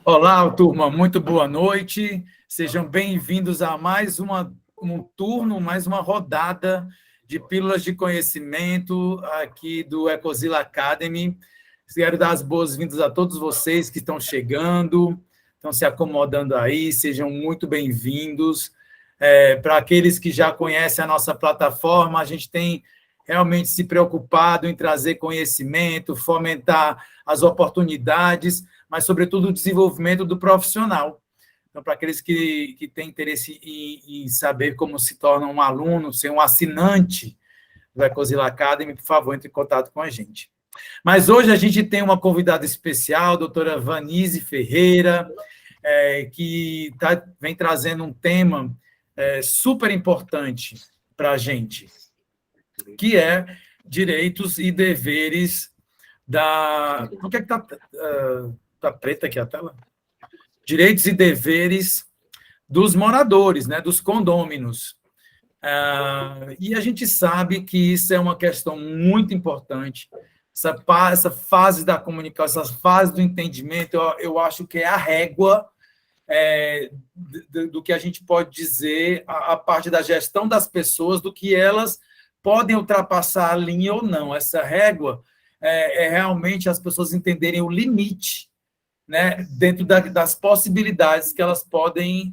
Olá, turma, muito boa noite. Sejam bem-vindos a mais um turno, mais uma rodada de pílulas de conhecimento aqui do Ecozilla Academy. Quero dar as boas-vindas a todos vocês que estão chegando, estão se acomodando aí, sejam muito bem-vindos. Para aqueles que já conhecem a nossa plataforma, a gente tem realmente se preocupado em trazer conhecimento, fomentar as oportunidades, mas, sobretudo, o desenvolvimento do profissional. Então, para aqueles que têm interesse em saber como se torna um aluno, ser um assinante do Ecozilla Academy, por favor, entre em contato com a gente. Mas hoje a gente tem uma convidada especial, a doutora Vanise Ferreira, que vem trazendo um tema super importante para a gente, que é direitos e deveres da... O que é que está... Está preta aqui a tela? Direitos e deveres dos moradores, né, dos condôminos. E a gente sabe que isso é uma questão muito importante. Essa fase da comunicação, essa fase do entendimento, eu acho que é a régua do que a gente pode dizer a parte da gestão das pessoas, do que elas podem ultrapassar a linha ou não. Essa régua é realmente as pessoas entenderem o limite, né, dentro das possibilidades que elas podem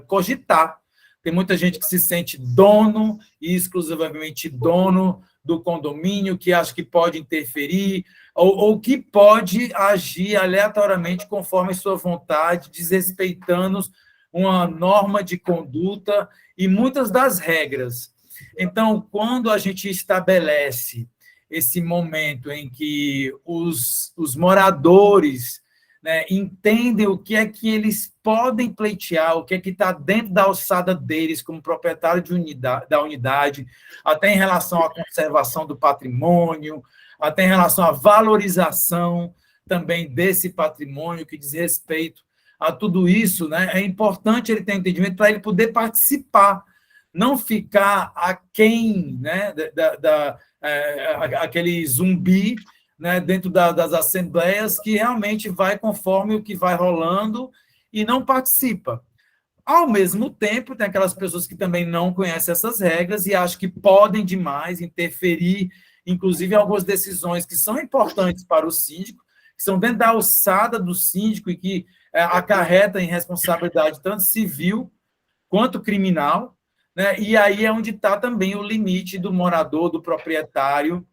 cogitar. Tem muita gente que se sente dono, e exclusivamente dono do condomínio, que acha que pode interferir, ou que pode agir aleatoriamente conforme sua vontade, desrespeitando uma norma de conduta e muitas das regras. Então, quando a gente estabelece esse momento em que os moradores, né, entendem o que é que eles podem pleitear, o que é que está dentro da alçada deles como proprietário da unidade, até em relação à conservação do patrimônio, até em relação à valorização também desse patrimônio que diz respeito a tudo isso, né? É importante ele ter entendimento para ele poder participar, não ficar aquém, né, aquele zumbi, né, dentro das assembleias, que realmente vai conforme o que vai rolando e não participa. Ao mesmo tempo, tem aquelas pessoas que também não conhecem essas regras e acham que podem demais interferir, inclusive em algumas decisões que são importantes para o síndico, que são dentro da alçada do síndico e que acarreta em responsabilidade tanto civil quanto criminal, né? E aí é onde está também o limite do morador, do proprietário,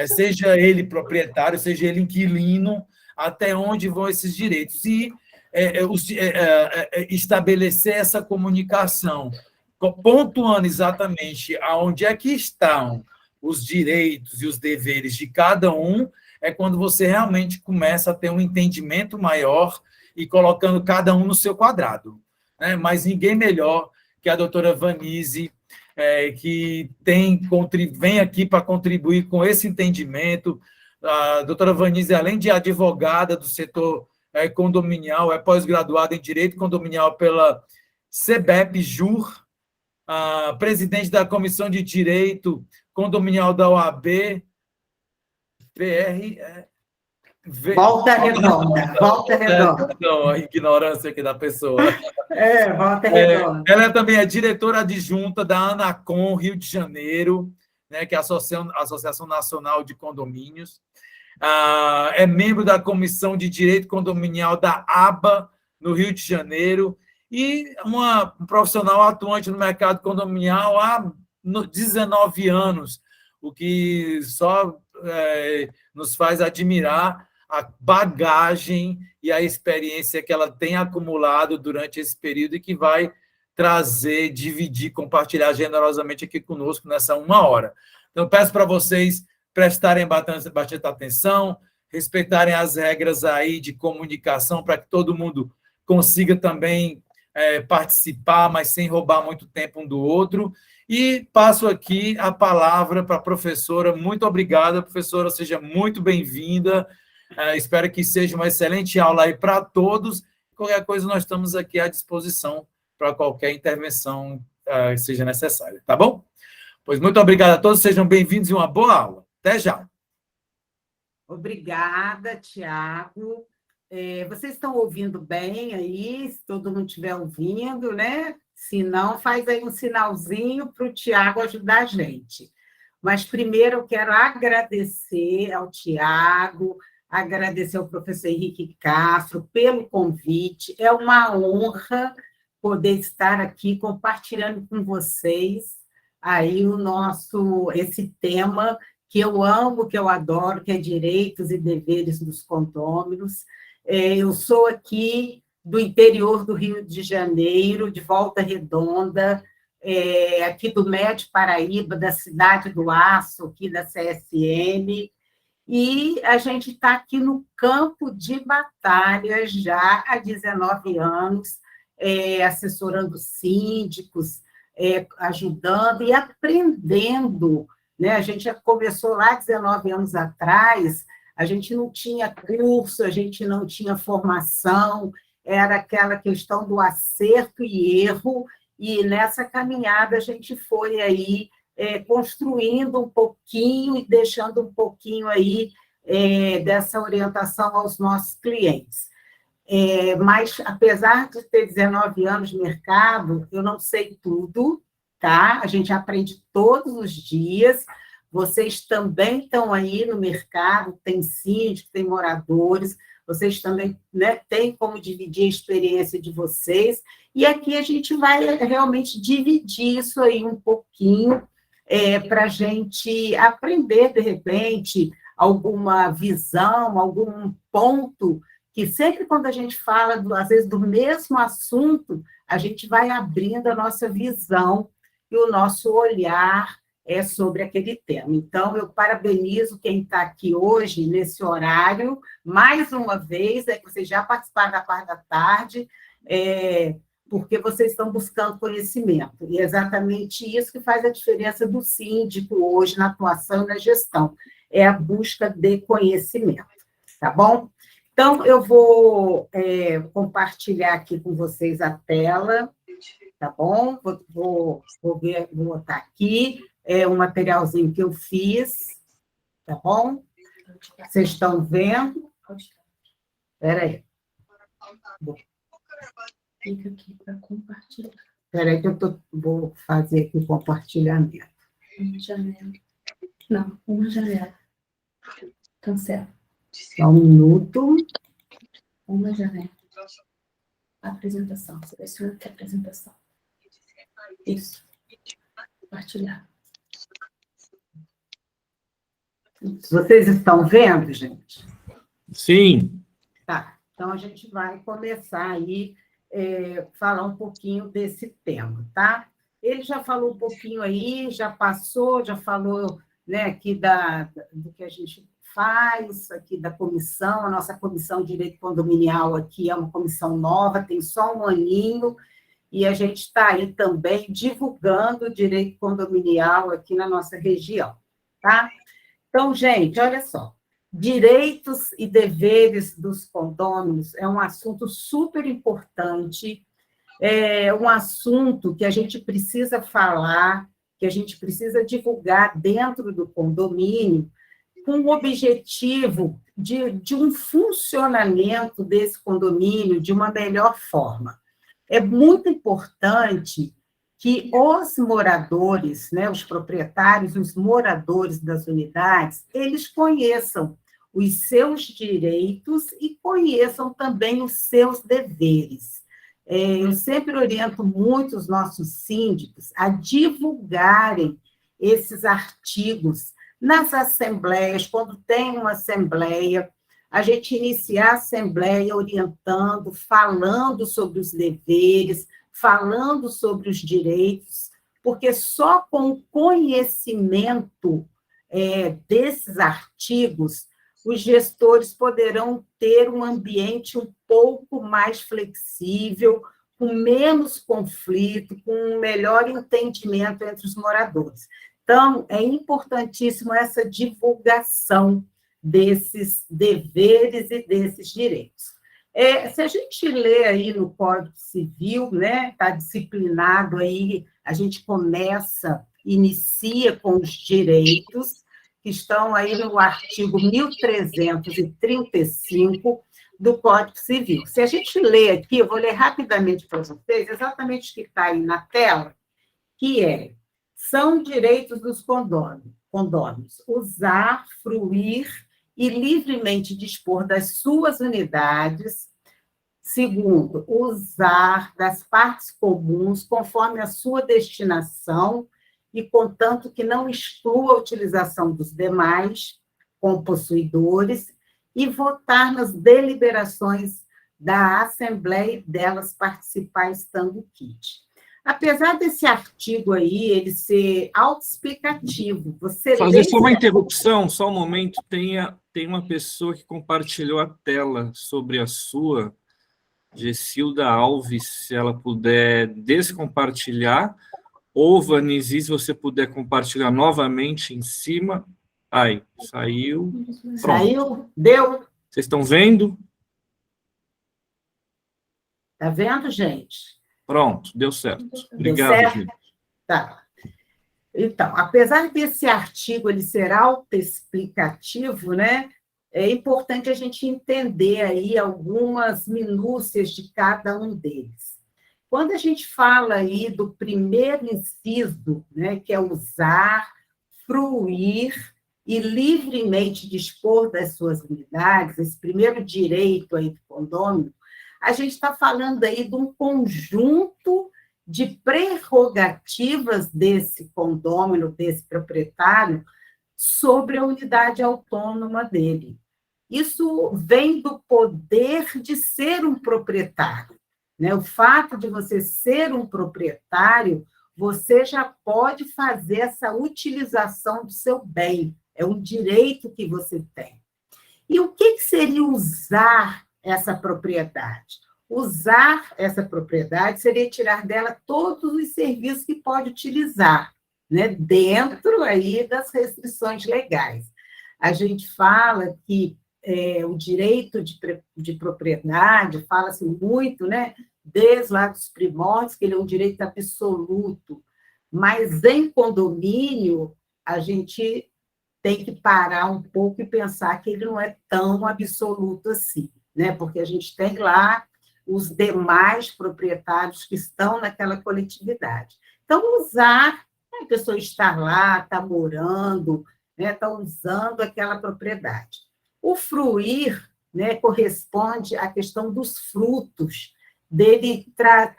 seja ele proprietário, seja ele inquilino, até onde vão esses direitos. E estabelecer essa comunicação, pontuando exatamente aonde é que estão os direitos e os deveres de cada um, é quando você realmente começa a ter um entendimento maior e colocando cada um no seu quadrado, né? Mas ninguém melhor que a doutora Vanise, que vem aqui para contribuir com esse entendimento. A doutora Vanise, além de advogada do setor condominial, é pós-graduada em Direito Condominial pela CBEP-JUR, presidente da Comissão de Direito Condominial da OAB, PR... Volta Redonda, Volta Redonda. Não, a ignorância aqui da pessoa. Volta Redonda. Ela também é diretora adjunta da ANACOM Rio de Janeiro, né, que é a Associação Nacional de Condomínios. É membro da Comissão de Direito Condominial da ABA, no Rio de Janeiro, e um profissional atuante no mercado condominial há 19 anos, o que só nos faz admirar a bagagem e a experiência que ela tem acumulado durante esse período e que vai trazer, dividir, compartilhar generosamente aqui conosco nessa 1 hora. Então, peço para vocês prestarem bastante atenção, respeitarem as regras aí de comunicação para que todo mundo consiga também participar, mas sem roubar muito tempo um do outro. E passo aqui a palavra para a professora. Muito obrigada, professora, seja muito bem-vinda. Espero que seja uma excelente aula aí para todos. Qualquer coisa, nós estamos aqui à disposição para qualquer intervenção que seja necessária, tá bom? Pois muito obrigado a todos, sejam bem-vindos e uma boa aula. Até já. Obrigada, Tiago. Vocês estão ouvindo bem aí? Se todo mundo estiver ouvindo, né? Se não, faz aí um sinalzinho para o Tiago ajudar a gente. Mas primeiro eu quero agradecer ao Tiago, agradecer ao professor Henrique Castro pelo convite. É uma honra poder estar aqui compartilhando com vocês aí esse tema que eu amo, que eu adoro, que é direitos e deveres dos condôminos. Eu sou aqui do interior do Rio de Janeiro, de Volta Redonda, aqui do Médio Paraíba, da Cidade do Aço, aqui da CSM, e a gente está aqui no campo de batalha já há 19 anos, assessorando síndicos, ajudando e aprendendo, né? A gente já começou lá 19 anos atrás, a gente não tinha curso, a gente não tinha formação, era aquela questão do acerto e erro, e nessa caminhada a gente foi aí construindo um pouquinho e deixando um pouquinho aí dessa orientação aos nossos clientes. Mas, apesar de ter 19 anos de mercado, eu não sei tudo, tá? A gente aprende todos os dias. Vocês também estão aí no mercado, tem síndicos, tem moradores, vocês também, né, têm como dividir a experiência de vocês, e aqui a gente vai realmente dividir isso aí um pouquinho, para a gente aprender, de repente, alguma visão, algum ponto, que sempre quando a gente fala, às vezes, do mesmo assunto, a gente vai abrindo a nossa visão e o nosso olhar sobre aquele tema. Então, eu parabenizo quem está aqui hoje, nesse horário, mais uma vez, que vocês já participaram da parte da tarde, porque vocês estão buscando conhecimento. E é exatamente isso que faz a diferença do síndico hoje na atuação e na gestão, é a busca de conhecimento, tá bom? Então, eu vou compartilhar aqui com vocês a tela, tá bom? Vou botar aqui um materialzinho que eu fiz, tá bom? Vocês estão vendo? Espera aí. Clica aqui para compartilhar. Espera aí que vou fazer aqui o compartilhamento. Uma janela. Não, uma janela. Cancela. Só um minuto. Uma janela. Apresentação. Seleciona aqui a apresentação. Isso. Compartilhar. Vocês estão vendo, gente? Sim. Tá. Então, a gente vai começar aí falar um pouquinho desse tema, tá? Ele já falou um pouquinho aí, já passou, já falou, né, aqui do que a gente faz, aqui da comissão, a nossa comissão de direito condominial aqui é uma comissão nova, tem só um aninho, e a gente está aí também divulgando o direito condominial aqui na nossa região, tá? Então, gente, olha só, direitos e deveres dos condôminos é um assunto super importante, é um assunto que a gente precisa falar, que a gente precisa divulgar dentro do condomínio, com o objetivo de um funcionamento desse condomínio de uma melhor forma. É muito importante que os moradores, né, os proprietários, os moradores das unidades, eles conheçam os seus direitos e conheçam também os seus deveres. Eu sempre oriento muito os nossos síndicos a divulgarem esses artigos nas assembleias, quando tem uma assembleia, a gente iniciar a assembleia orientando, falando sobre os deveres, falando sobre os direitos, porque só com o conhecimento desses artigos, os gestores poderão ter um ambiente um pouco mais flexível, com menos conflito, com um melhor entendimento entre os moradores. Então, é importantíssimo essa divulgação desses deveres e desses direitos. Se a gente lê aí no Código Civil, né, está disciplinado aí, a gente inicia com os direitos, que estão aí no artigo 1335, do Código Civil. Se a gente lê aqui, eu vou ler rapidamente para vocês, exatamente o que está aí na tela, que são direitos dos condôminos, usar, fruir e livremente dispor das suas unidades. Segundo, usar das partes comuns conforme a sua destinação e contanto que não exclua a utilização dos demais compossuidores e votar nas deliberações da Assembleia e delas participar estando quite. Apesar desse artigo aí, ele ser autoexplicativo, você Fazer só uma lê... interrupção, só um momento. Tem uma pessoa que compartilhou a tela sobre a sua, Gessilda Alves, se ela puder descompartilhar, ou, Vanisi, se você puder compartilhar novamente em cima. Aí, saiu. Pronto. Saiu? Deu? Vocês estão vendo? Está vendo, gente? Pronto, deu certo. Deu Obrigado, certo? gente. Tá. Então, apesar desse artigo ele ser autoexplicativo, né, é importante a gente entender aí algumas minúcias de cada um deles. Quando a gente fala aí do primeiro inciso, né, que é usar, fruir e livremente dispor das suas unidades, esse primeiro direito aí do condômino, a gente está falando aí de um conjunto de prerrogativas desse condômino, desse proprietário, sobre a unidade autônoma dele. Isso vem do poder de ser um proprietário, né? O fato de você ser um proprietário, você já pode fazer essa utilização do seu bem, é um direito que você tem. E o que seria usar essa propriedade? Usar essa propriedade seria tirar dela todos os serviços que pode utilizar, né, dentro aí das restrições legais. A gente fala que o direito de propriedade, fala-se muito, né, desde lá dos primórdios, que ele é um direito absoluto, mas em condomínio a gente tem que parar um pouco e pensar que ele não é tão absoluto assim, né, porque a gente tem lá os demais proprietários que estão naquela coletividade. Então, usar, a pessoa está lá, está morando, né, está usando aquela propriedade. O fruir, né, corresponde à questão dos frutos, dele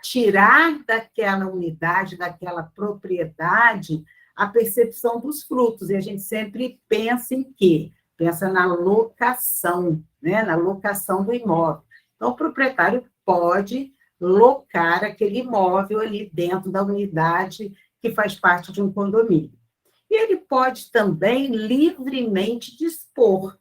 tirar daquela unidade, daquela propriedade, a percepção dos frutos. E a gente sempre pensa em quê? Pensa na locação, né, na locação do imóvel. Então, o proprietário pode locar aquele imóvel ali dentro da unidade que faz parte de um condomínio. E ele pode também livremente dispor,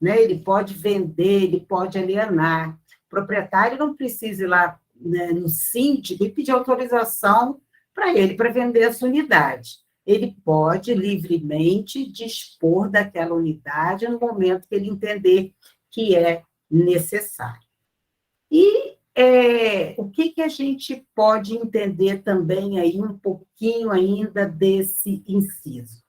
né? Ele pode vender, ele pode alienar. O proprietário não precisa ir lá, né, no síndico e pedir autorização para ele, para vender a sua unidade. Ele pode livremente dispor daquela unidade no momento que ele entender que é necessário. E o que a gente pode entender também aí um pouquinho ainda desse inciso?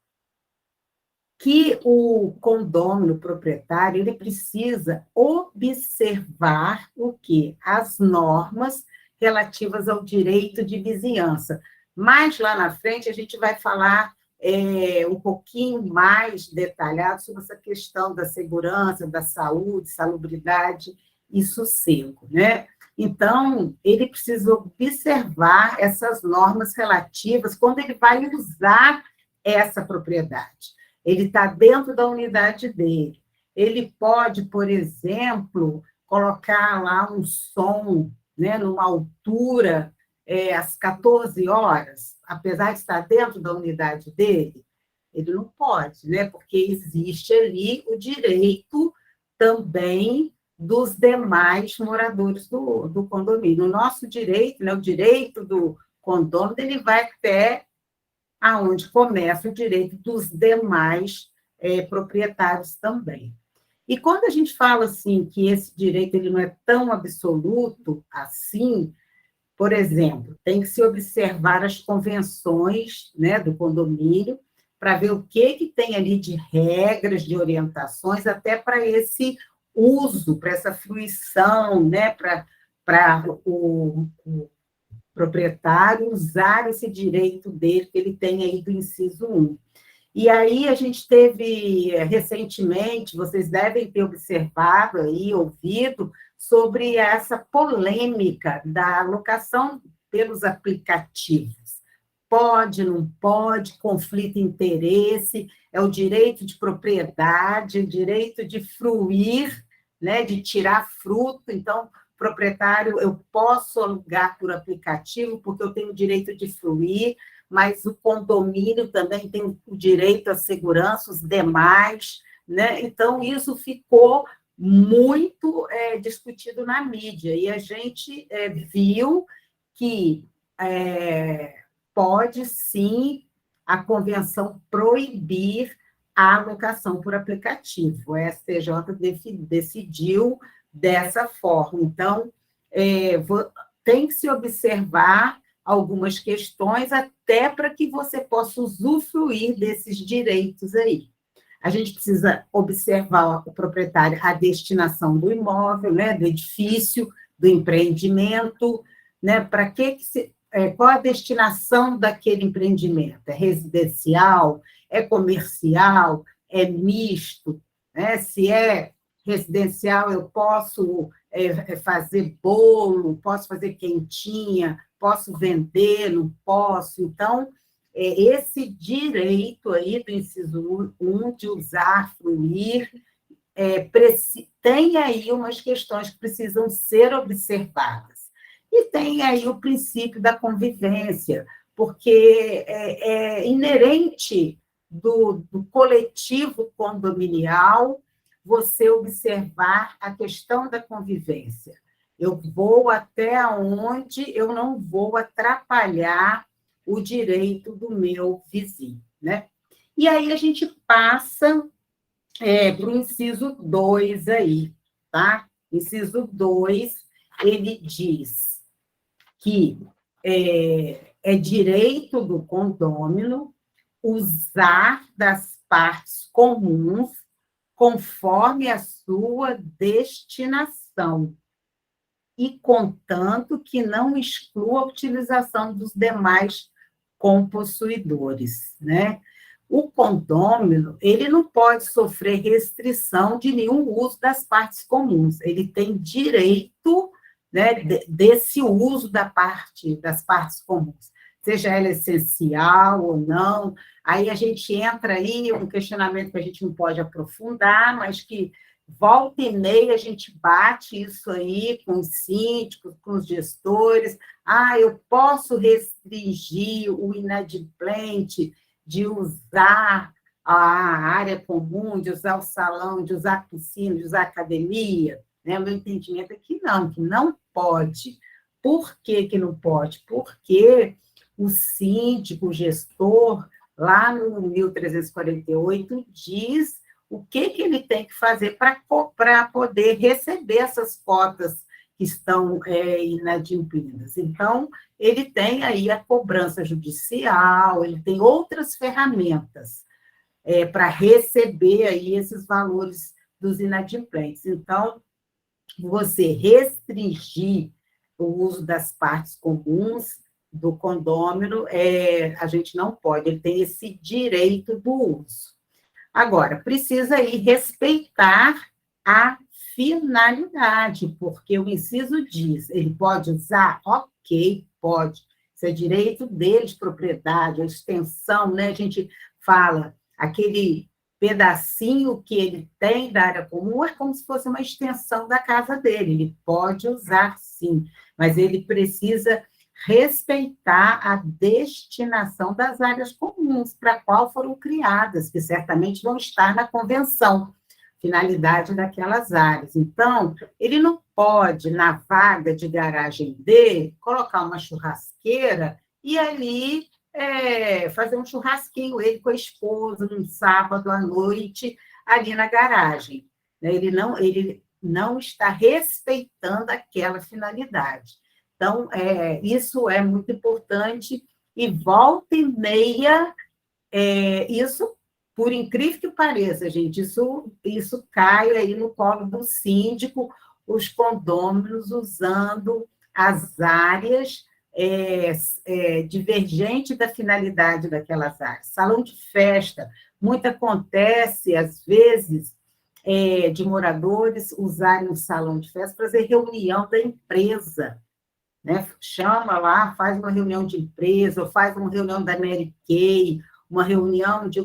Que o condômino proprietário ele precisa observar o quê? As normas relativas ao direito de vizinhança. Mais lá na frente, a gente vai falar um pouquinho mais detalhado sobre essa questão da segurança, da saúde, salubridade e sossego, né? Então, ele precisa observar essas normas relativas quando ele vai usar essa propriedade. Ele está dentro da unidade dele. Ele pode, por exemplo, colocar lá um som, né, numa altura, às 14 horas, apesar de estar dentro da unidade dele, ele não pode, né, porque existe ali o direito também dos demais moradores do condomínio. O nosso direito, né, o direito do condômino, ele vai até aonde começa o direito dos demais proprietários também. E quando a gente fala assim que esse direito ele não é tão absoluto assim, por exemplo, tem que se observar as convenções, né, do condomínio para ver o que tem ali de regras, de orientações, até para esse uso, para essa fruição, né, para o proprietário usar esse direito dele, que ele tem aí do inciso 1. E aí a gente teve, recentemente, vocês devem ter observado aí, ouvido, sobre essa polêmica da locação pelos aplicativos. Pode, não pode, conflito de interesse, é o direito de propriedade, o direito de fruir, né, de tirar fruto. Então, proprietário, eu posso alugar por aplicativo, porque eu tenho o direito de fruir, mas o condomínio também tem o direito à segurança, os demais, né? Então, isso ficou muito discutido na mídia, e a gente viu que pode, sim, a convenção proibir a alocação por aplicativo. O STJ decidiu dessa forma. Então, tem que se observar algumas questões, até para que você possa usufruir desses direitos aí. A gente precisa observar o proprietário, a destinação do imóvel, né, do edifício, do empreendimento, né, para qual a destinação daquele empreendimento? É residencial? É comercial? É misto? Né? Se é residencial, eu posso fazer bolo, posso fazer quentinha, posso vender, não posso. Então, esse direito aí do inciso 1 de usar, fruir, tem aí umas questões que precisam ser observadas. E tem aí o princípio da convivência, porque é inerente do coletivo condominial você observar a questão da convivência. Eu vou até onde eu não vou atrapalhar o direito do meu vizinho, né? E aí a gente passa para o inciso 2 aí, tá? Inciso 2, ele diz que é direito do condômino usar das partes comuns conforme a sua destinação, e contanto que não exclua a utilização dos demais compossuidores, né? O condômino, ele não pode sofrer restrição de nenhum uso das partes comuns, ele tem direito, né, desse uso das partes comuns, seja ela essencial ou não. Aí a gente entra aí, um questionamento que a gente não pode aprofundar, mas que volta e meia a gente bate isso aí com os síndicos, com os gestores. Eu posso restringir o inadimplente de usar a área comum, de usar o salão, de usar a piscina, de usar a academia, né? O meu entendimento é que não pode. Por que não pode? Porque o síndico, o gestor, lá no 1348, diz o que ele tem que fazer para poder receber essas cotas que estão inadimplidas. Então, ele tem aí a cobrança judicial, ele tem outras ferramentas para receber aí esses valores dos inadimplentes. Então, você restringir o uso das partes comuns do condômino, a gente não pode, ele tem esse direito do uso. Agora, precisa aí respeitar a finalidade, porque o inciso diz, ele pode usar? Ok, pode. Isso é direito dele de propriedade, a extensão, né? A gente fala, aquele pedacinho que ele tem da área comum é como se fosse uma extensão da casa dele, ele pode usar sim, mas ele precisa respeitar a destinação das áreas comuns para a qual foram criadas, que certamente vão estar na convenção, finalidade daquelas áreas. Então, ele não pode, na vaga de garagem dele, colocar uma churrasqueira e ali fazer um churrasquinho, ele com a esposa, num sábado à noite, ali na garagem. Ele não está respeitando aquela finalidade. Então, isso é muito importante, e volta e meia, isso por incrível que pareça, gente, isso cai aí no colo do síndico, os condôminos usando as áreas divergentes da finalidade daquelas áreas. Salão de festa, muito acontece, às vezes, de moradores usarem o salão de festa para fazer reunião da empresa, né? Chama lá, faz uma reunião de empresa, ou faz uma reunião da Mary Kay, uma reunião de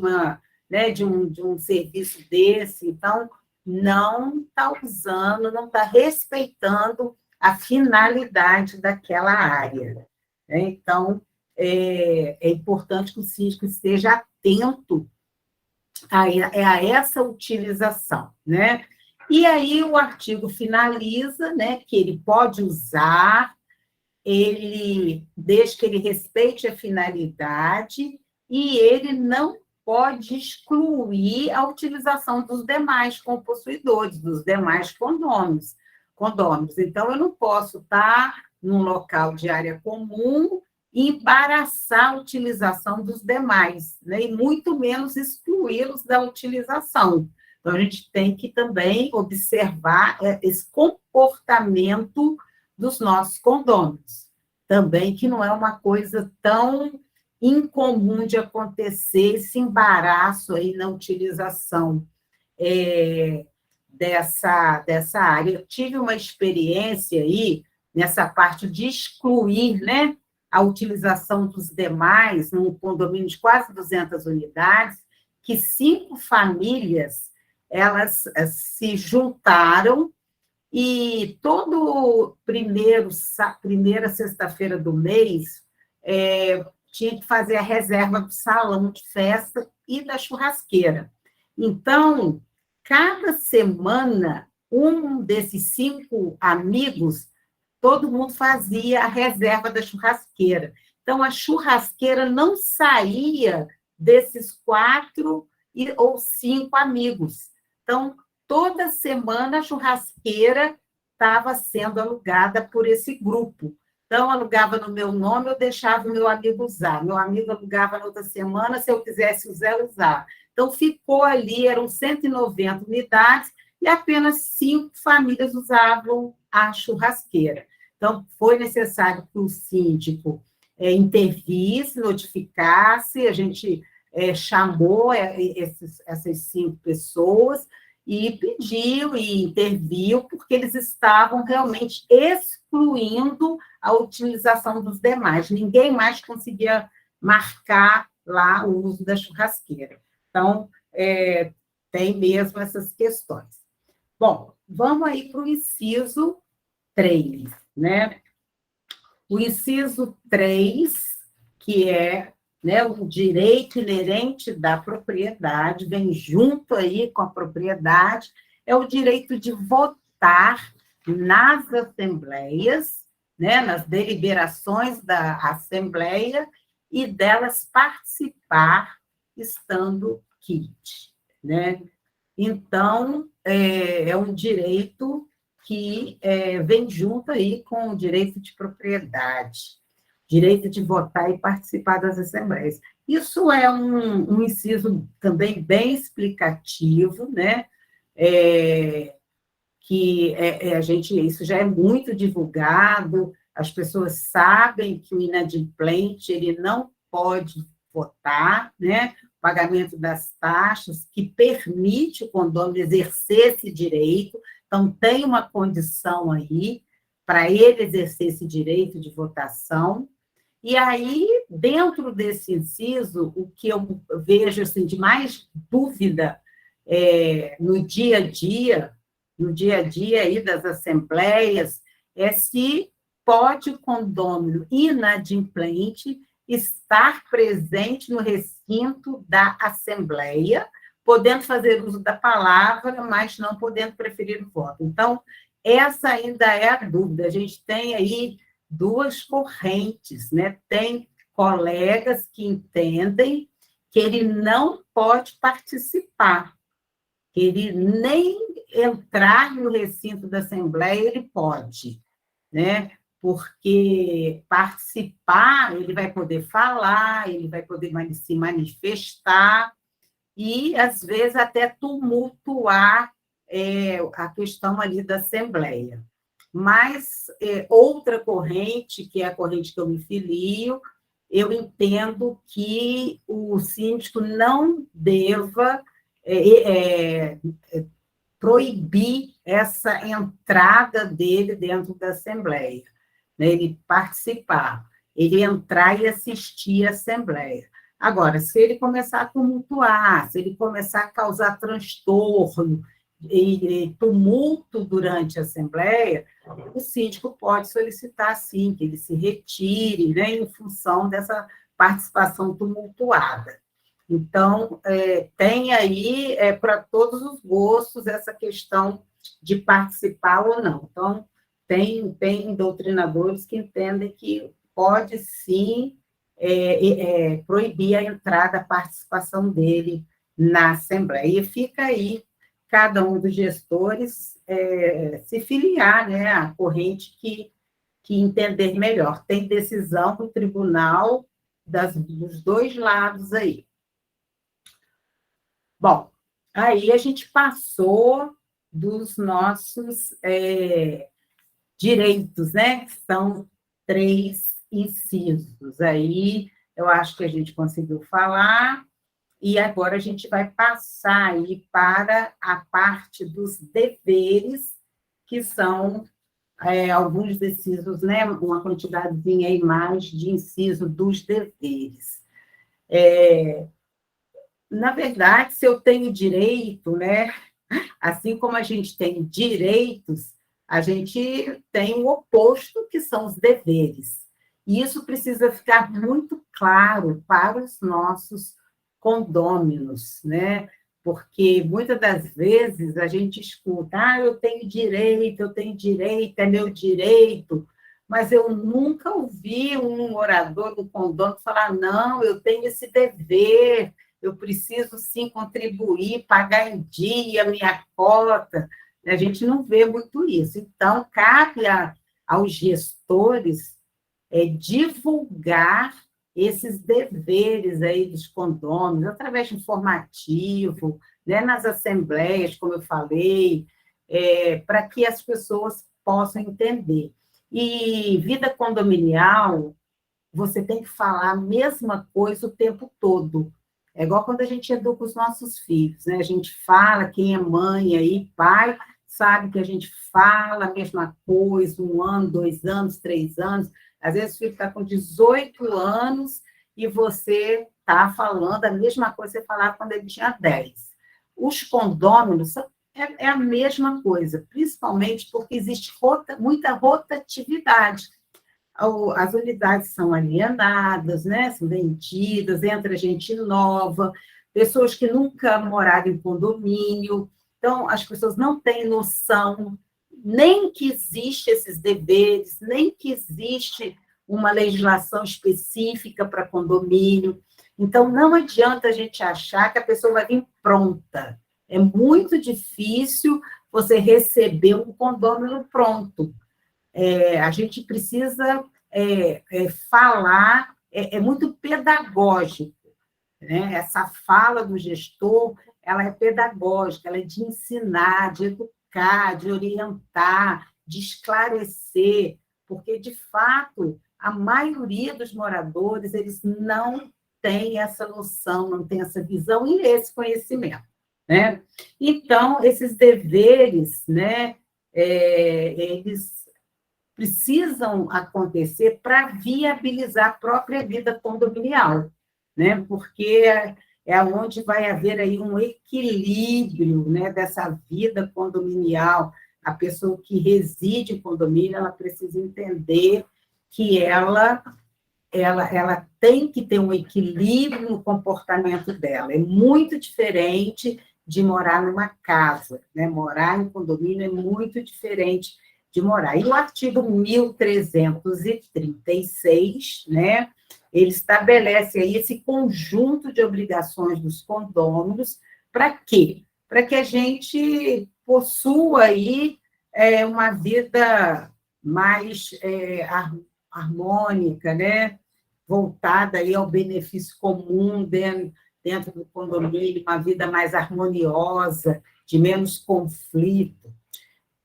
um serviço desse. Então, não está usando, não está respeitando a finalidade daquela área, né? Então, é importante que o síndico esteja atento a essa utilização, né? E aí o artigo finaliza, né, que ele pode usar, desde que ele respeite a finalidade, e ele não pode excluir a utilização dos demais compossuidores, dos demais condôminos. Então, eu não posso estar num local de área comum e embaraçar a utilização dos demais, né? E muito menos excluí-los da utilização. Então, a gente tem que também observar esse comportamento dos nossos condôminos. Também que não é uma coisa tão incomum de acontecer esse embaraço aí na utilização dessa área. Eu tive uma experiência aí nessa parte de excluir, né, a utilização dos demais, num condomínio de quase 200 unidades, que 5 famílias, elas se juntaram e todo primeira sexta-feira do mês tinha que fazer a reserva do salão de festa e da churrasqueira. Então, cada semana, um desses 5 amigos, todo mundo fazia a reserva da churrasqueira. Então, a churrasqueira não saía desses 4 ou 5 amigos. Então, toda semana a churrasqueira estava sendo alugada por esse grupo. Então, alugava no meu nome, eu deixava o meu amigo usar. Meu amigo alugava na outra semana, se eu quisesse usar, eu usava. Então, ficou ali, eram 190 unidades, e apenas 5 famílias usavam a churrasqueira. Então, foi necessário que o síndico intervisse, notificasse, a gente chamou essas 5 pessoas e pediu e interviu, porque eles estavam realmente excluindo a utilização dos demais. Ninguém mais conseguia marcar lá o uso da churrasqueira. Então, tem mesmo essas questões. Bom, vamos aí para o inciso 3, né? O inciso 3, que é, né, o direito inerente da propriedade, vem junto aí com a propriedade, é o direito de votar nas assembleias, né, nas deliberações da assembleia, e delas participar estando quite, né? Então, é um direito que vem junto aí com o direito de propriedade, direito de votar e participar das assembleias. Isso é um inciso também bem explicativo, né? Isso já é muito divulgado, as pessoas sabem que o inadimplente ele não pode votar, né? O pagamento das taxas, que permite o condomínio exercer esse direito. Então, tem uma condição aí para ele exercer esse direito de votação. E aí, dentro desse inciso, o que eu vejo assim, de mais dúvida no dia a dia aí das assembleias, é se pode o condômino inadimplente estar presente no recinto da assembleia, podendo fazer uso da palavra, mas não podendo preferir o voto. Então, essa ainda é a dúvida. A gente tem aí 2 correntes, né? Tem colegas que entendem que ele não pode participar, que ele nem entrar no recinto da Assembleia ele pode, né? Porque participar, ele vai poder falar, ele vai poder se manifestar, e, às vezes, até tumultuar a questão ali da Assembleia. Mas outra corrente, que é a corrente que eu me filio, eu entendo que o síndico não deva proibir essa entrada dele dentro da Assembleia, né? Ele participar, ele entrar e assistir à Assembleia. Agora, se ele começar a tumultuar, se ele começar a causar transtorno e tumulto durante a Assembleia, o síndico pode solicitar, sim, que ele se retire, né, em função dessa participação tumultuada. Então, tem aí para todos os gostos essa questão de participar ou não. Então, tem doutrinadores que entendem que pode, sim, proibir a entrada, a participação dele na Assembleia. E fica aí cada um dos gestores se filiar, né, à corrente que entender melhor. Tem decisão do tribunal dos dois lados aí. Bom, aí a gente passou dos nossos direitos, né? Que são 3 incisos. Aí eu acho que a gente conseguiu falar, e agora a gente vai passar aí para a parte dos deveres, que são alguns incisos, né? Uma quantidadezinha aí mais de inciso dos deveres. Na verdade, se eu tenho direito, né? Assim como a gente tem direitos, a gente tem o oposto, que são os deveres. E isso precisa ficar muito claro para os nossos condôminos, né? Porque muitas das vezes a gente escuta, eu tenho direito, é meu direito, mas eu nunca ouvi um morador do condômino falar, não, eu tenho esse dever, eu preciso, sim, contribuir, pagar em dia a minha cota. A gente não vê muito isso. Então, cabe aos gestores divulgar esses deveres aí dos condôminos, através de informativo, né, nas assembleias, como eu falei, para que as pessoas possam entender. E vida condominial, você tem que falar a mesma coisa o tempo todo. É igual quando a gente educa os nossos filhos, né? A gente fala, quem é mãe aí, pai, sabe que a gente fala a mesma coisa, 1 ano, 2 anos, 3 anos. Às vezes o filho está com 18 anos e você está falando a mesma coisa que você falava quando ele tinha 10. Os condôminos é a mesma coisa, principalmente porque existe muita rotatividade. As unidades são alienadas, né? São vendidas, entra gente nova, pessoas que nunca moraram em condomínio. Então, as pessoas não têm noção nem que existem esses deveres, nem que existe uma legislação específica para condomínio. Então, não adianta a gente achar que a pessoa vai vir pronta. É muito difícil você receber um condômino pronto. A gente precisa falar, é muito pedagógico, né? Essa fala do gestor, ela é pedagógica, ela é de ensinar, de educar, de orientar, de esclarecer, porque, de fato, a maioria dos moradores, eles não têm essa noção, não têm essa visão e esse conhecimento, né? Então, esses deveres, né, eles precisam acontecer para viabilizar a própria vida condominial, né? Porque é onde vai haver aí um equilíbrio, né, dessa vida condominial. A pessoa que reside em condomínio, ela precisa entender que ela tem que ter um equilíbrio no comportamento dela. É muito diferente de morar numa casa, né? Morar em condomínio é muito diferente de morar. E o artigo 1336, né, ele estabelece aí esse conjunto de obrigações dos condôminos, para quê? Para que a gente possua aí uma vida mais harmônica, né, voltada aí ao benefício comum dentro do condomínio, uma vida mais harmoniosa, de menos conflito.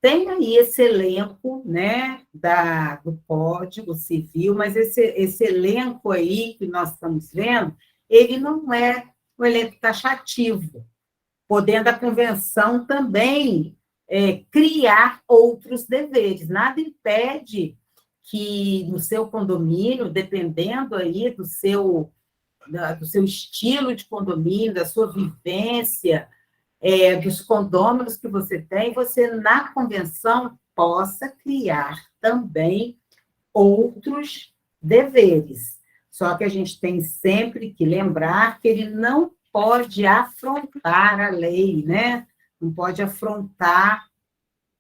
Tem aí esse elenco, né, do Código Civil, mas esse elenco aí que nós estamos vendo, ele não é um elenco taxativo, podendo a convenção também criar outros deveres. Nada impede que no seu condomínio, dependendo aí do seu estilo de condomínio, da sua vivência, dos condôminos que você tem, você, na convenção, possa criar também outros deveres. Só que a gente tem sempre que lembrar que ele não pode afrontar a lei, né? Não pode afrontar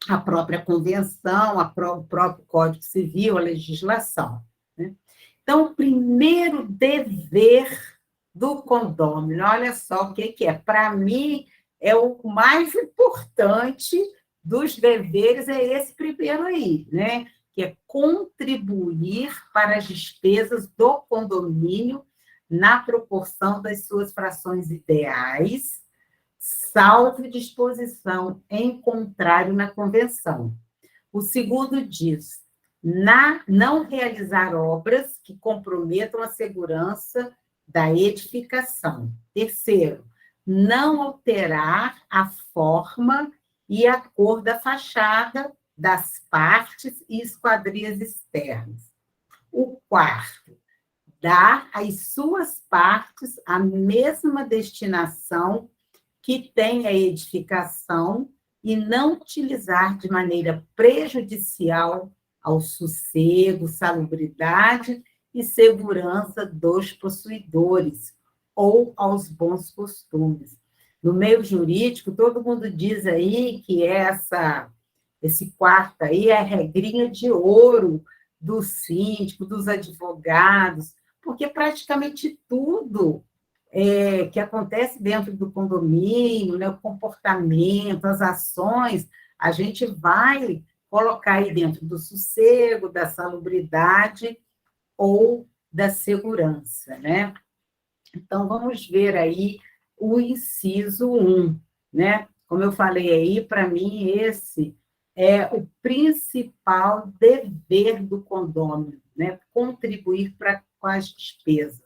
a própria convenção, o próprio Código Civil, a legislação, né? Então, o primeiro dever do condômino, olha só o que é. Para mim, é o mais importante dos deveres, é esse primeiro aí, né? Que é contribuir para as despesas do condomínio na proporção das suas frações ideais, salvo disposição em contrário na convenção. O segundo diz, não realizar obras que comprometam a segurança da edificação. Terceiro, não alterar a forma e a cor da fachada, das partes e esquadrias externas. O quarto, dar às suas partes a mesma destinação que tem a edificação e não utilizar de maneira prejudicial ao sossego, salubridade e segurança dos possuidores ou aos bons costumes. No meio jurídico, todo mundo diz aí que esse quarto aí é a regrinha de ouro do síndico, dos advogados, porque praticamente tudo que acontece dentro do condomínio, né, o comportamento, as ações, a gente vai colocar aí dentro do sossego, da salubridade ou da segurança, né? Então, vamos ver aí o inciso 1, né? Como eu falei aí, para mim, esse é o principal dever do condômino, né? Contribuir com as despesas,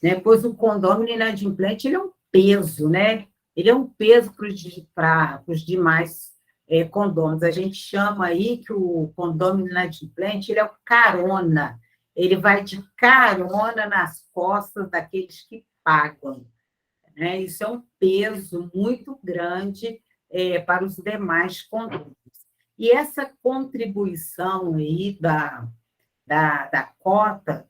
né? Pois o condômino inadimplente, ele é um peso, né? Ele é um peso para os demais condôminos. A gente chama aí que o condômino inadimplente, ele é o carona, ele vai de carona nas costas daqueles que pagam, né? Isso é um peso muito grande para os demais condôminos. E essa contribuição aí da cota,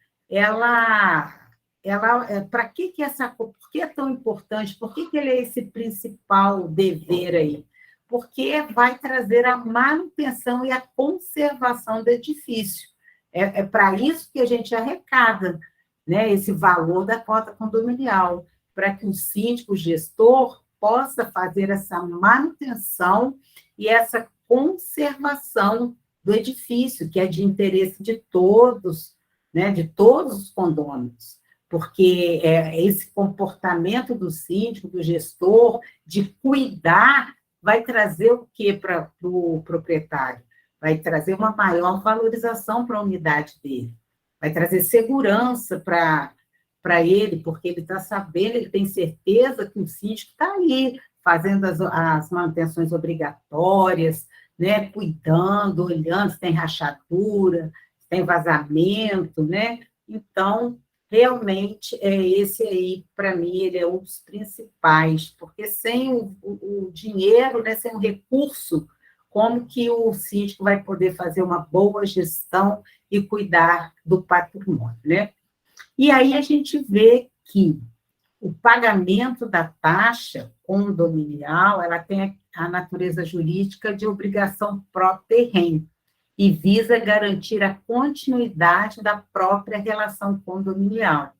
para que por que é tão importante? Por que ele é esse principal dever aí? Porque vai trazer a manutenção e a conservação do edifício. É para isso que a gente arrecada, né, esse valor da cota condominial, para que o síndico, o gestor, possa fazer essa manutenção e essa conservação do edifício, que é de interesse de todos, né, de todos os condôminos, porque esse comportamento do síndico, do gestor, de cuidar, vai trazer o quê para o proprietário? Vai trazer uma maior valorização para a unidade dele, vai trazer segurança para ele, porque ele está sabendo, ele tem certeza que o síndico está ali, fazendo as manutenções obrigatórias, né, cuidando, olhando se tem rachadura, se tem vazamento, né? Então, realmente, esse aí, para mim, ele é um dos principais, porque sem o dinheiro, né, sem o recurso, como que o síndico vai poder fazer uma boa gestão e cuidar do patrimônio, né? E aí a gente vê que o pagamento da taxa condominial, ela tem a natureza jurídica de obrigação pró-terreno e visa garantir a continuidade da própria relação condominial.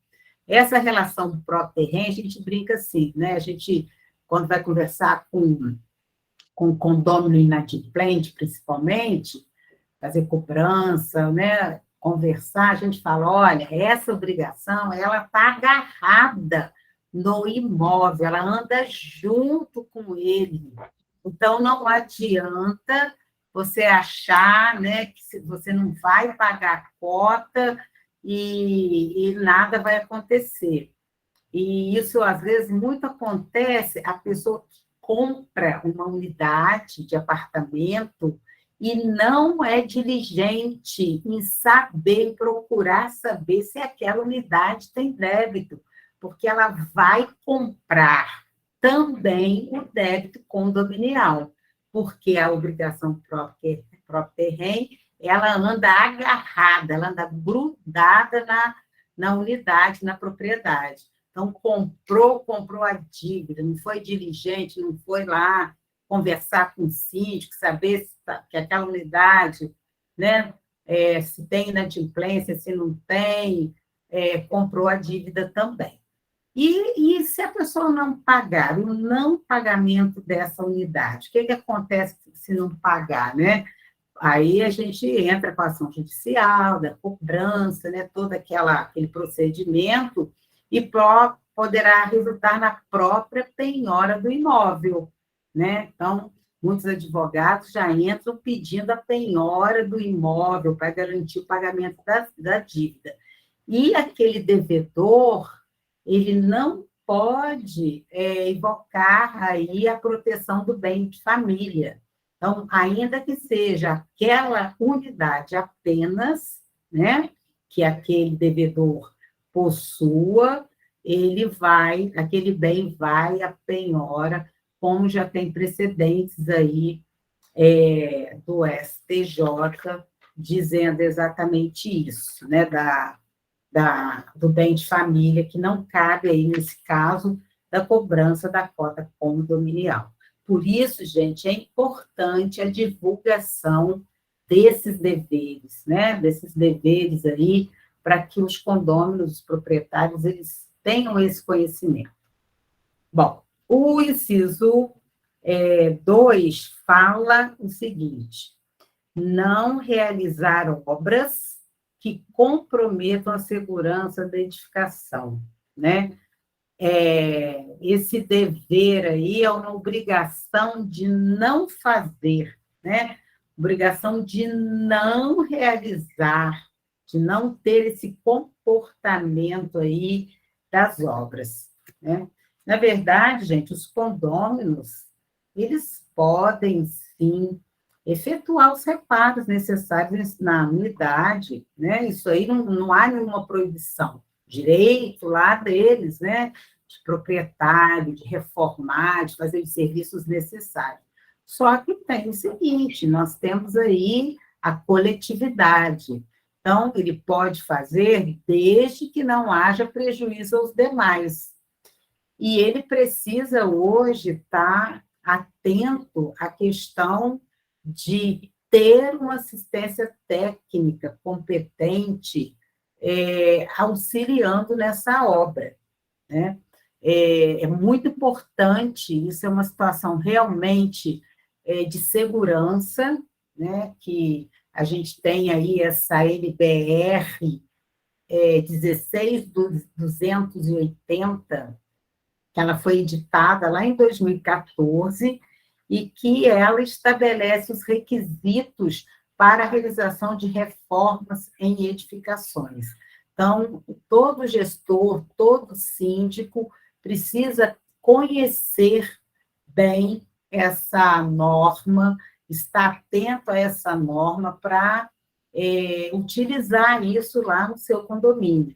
Essa relação pró-terreno, a gente brinca assim, né? A gente, quando vai conversar com condômino inadimplente, principalmente, fazer cobrança, né? Conversar, a gente fala, olha, essa obrigação, ela está agarrada no imóvel, ela anda junto com ele. Então, não adianta você achar, né, que você não vai pagar a cota e nada vai acontecer. E isso, às vezes, muito acontece, a pessoa que compra uma unidade de apartamento e não é diligente em saber, em procurar saber se aquela unidade tem débito, porque ela vai comprar também o débito condominial, porque a obrigação próprio terreno, ela anda agarrada, ela anda grudada na unidade, na propriedade. Então, comprou a dívida, não foi diligente, não foi lá conversar com o síndico, saber que aquela unidade, né, se tem inadimplência, se não tem, comprou a dívida também. E se a pessoa não pagar, o não pagamento dessa unidade, o que acontece se não pagar, né? Aí a gente entra com a ação judicial, da cobrança, né? Todo aquele procedimento, e poderá resultar na própria penhora do imóvel, né? Então, muitos advogados já entram pedindo a penhora do imóvel para garantir o pagamento da dívida. E aquele devedor, ele não pode invocar aí a proteção do bem de família. Então, ainda que seja aquela unidade apenas, né, que aquele devedor possua, aquele bem vai à penhora, como já tem precedentes aí do STJ dizendo exatamente isso, né, do bem de família, que não cabe aí, nesse caso, da cobrança da cota condominial. Por isso, gente, é importante a divulgação desses deveres, né? Desses deveres aí, para que os condôminos, os proprietários, eles tenham esse conhecimento. Bom, o inciso 2 fala o seguinte: não realizar obras que comprometam a segurança da edificação, né? Esse dever aí é uma obrigação de não fazer, né? Obrigação de não realizar, de não ter esse comportamento aí das obras, né? Na verdade, gente, os condôminos, eles podem, sim, efetuar os reparos necessários na unidade, né? Isso aí não há nenhuma proibição. Direito lá deles, né? De proprietário, de reformar, de fazer os serviços necessários. Só que tem o seguinte, nós temos aí a coletividade. Então, ele pode fazer desde que não haja prejuízo aos demais. E ele precisa hoje estar atento à questão de ter uma assistência técnica competente auxiliando nessa obra, né? É muito importante, isso é uma situação realmente de segurança, né? Que a gente tem aí essa NBR 16280, que ela foi editada lá em 2014, e que ela estabelece os requisitos para a realização de reformas em edificações. Então, todo gestor, todo síndico precisa conhecer bem essa norma, estar atento a essa norma para utilizar isso lá no seu condomínio.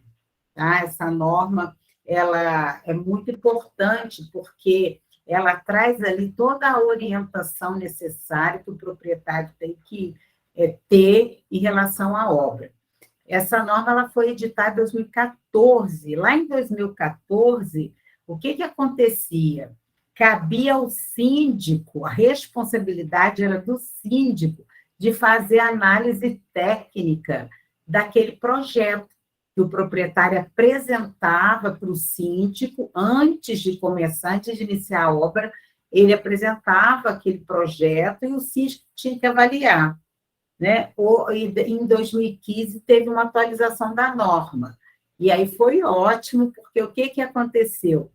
Tá? Essa norma ela é muito importante porque ela traz ali toda a orientação necessária que o proprietário tem que ter em relação à obra. Essa norma ela foi editada em 2014. Lá em 2014, o que acontecia? Cabia ao síndico, a responsabilidade era do síndico de fazer a análise técnica daquele projeto que o proprietário apresentava para o síndico antes de começar, antes de iniciar a obra, ele apresentava aquele projeto e o síndico tinha que avaliar, né? Em 2015 teve uma atualização da norma, e aí foi ótimo, porque o que aconteceu?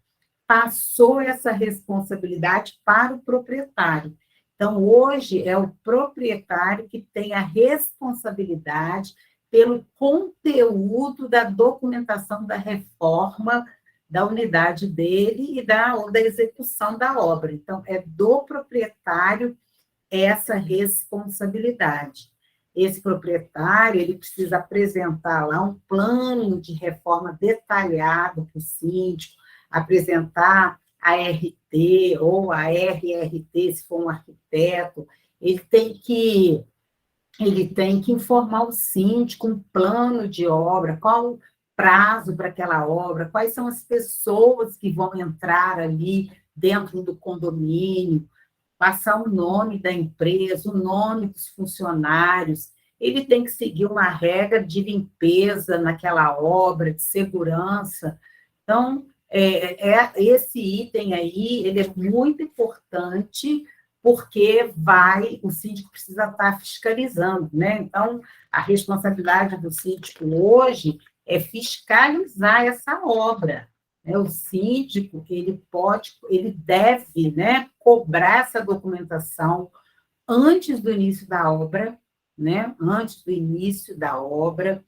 passou essa responsabilidade para o proprietário. Então, hoje, é o proprietário que tem a responsabilidade pelo conteúdo da documentação da reforma da unidade dele ou da execução da obra. Então, é do proprietário essa responsabilidade. Esse proprietário, ele precisa apresentar lá um plano de reforma detalhado para o síndico, apresentar a RT ou a RRT, se for um arquiteto, ele tem que informar o síndico um plano de obra, qual o prazo para aquela obra, quais são as pessoas que vão entrar ali dentro do condomínio, passar o nome da empresa, o nome dos funcionários. Ele tem que seguir uma regra de limpeza naquela obra, de segurança. Então, esse item aí, ele é muito importante, porque o síndico precisa estar fiscalizando, né? Então, a responsabilidade do síndico hoje é fiscalizar essa obra, né? O síndico, ele deve, né, cobrar essa documentação antes do início da obra, né? Antes do início da obra,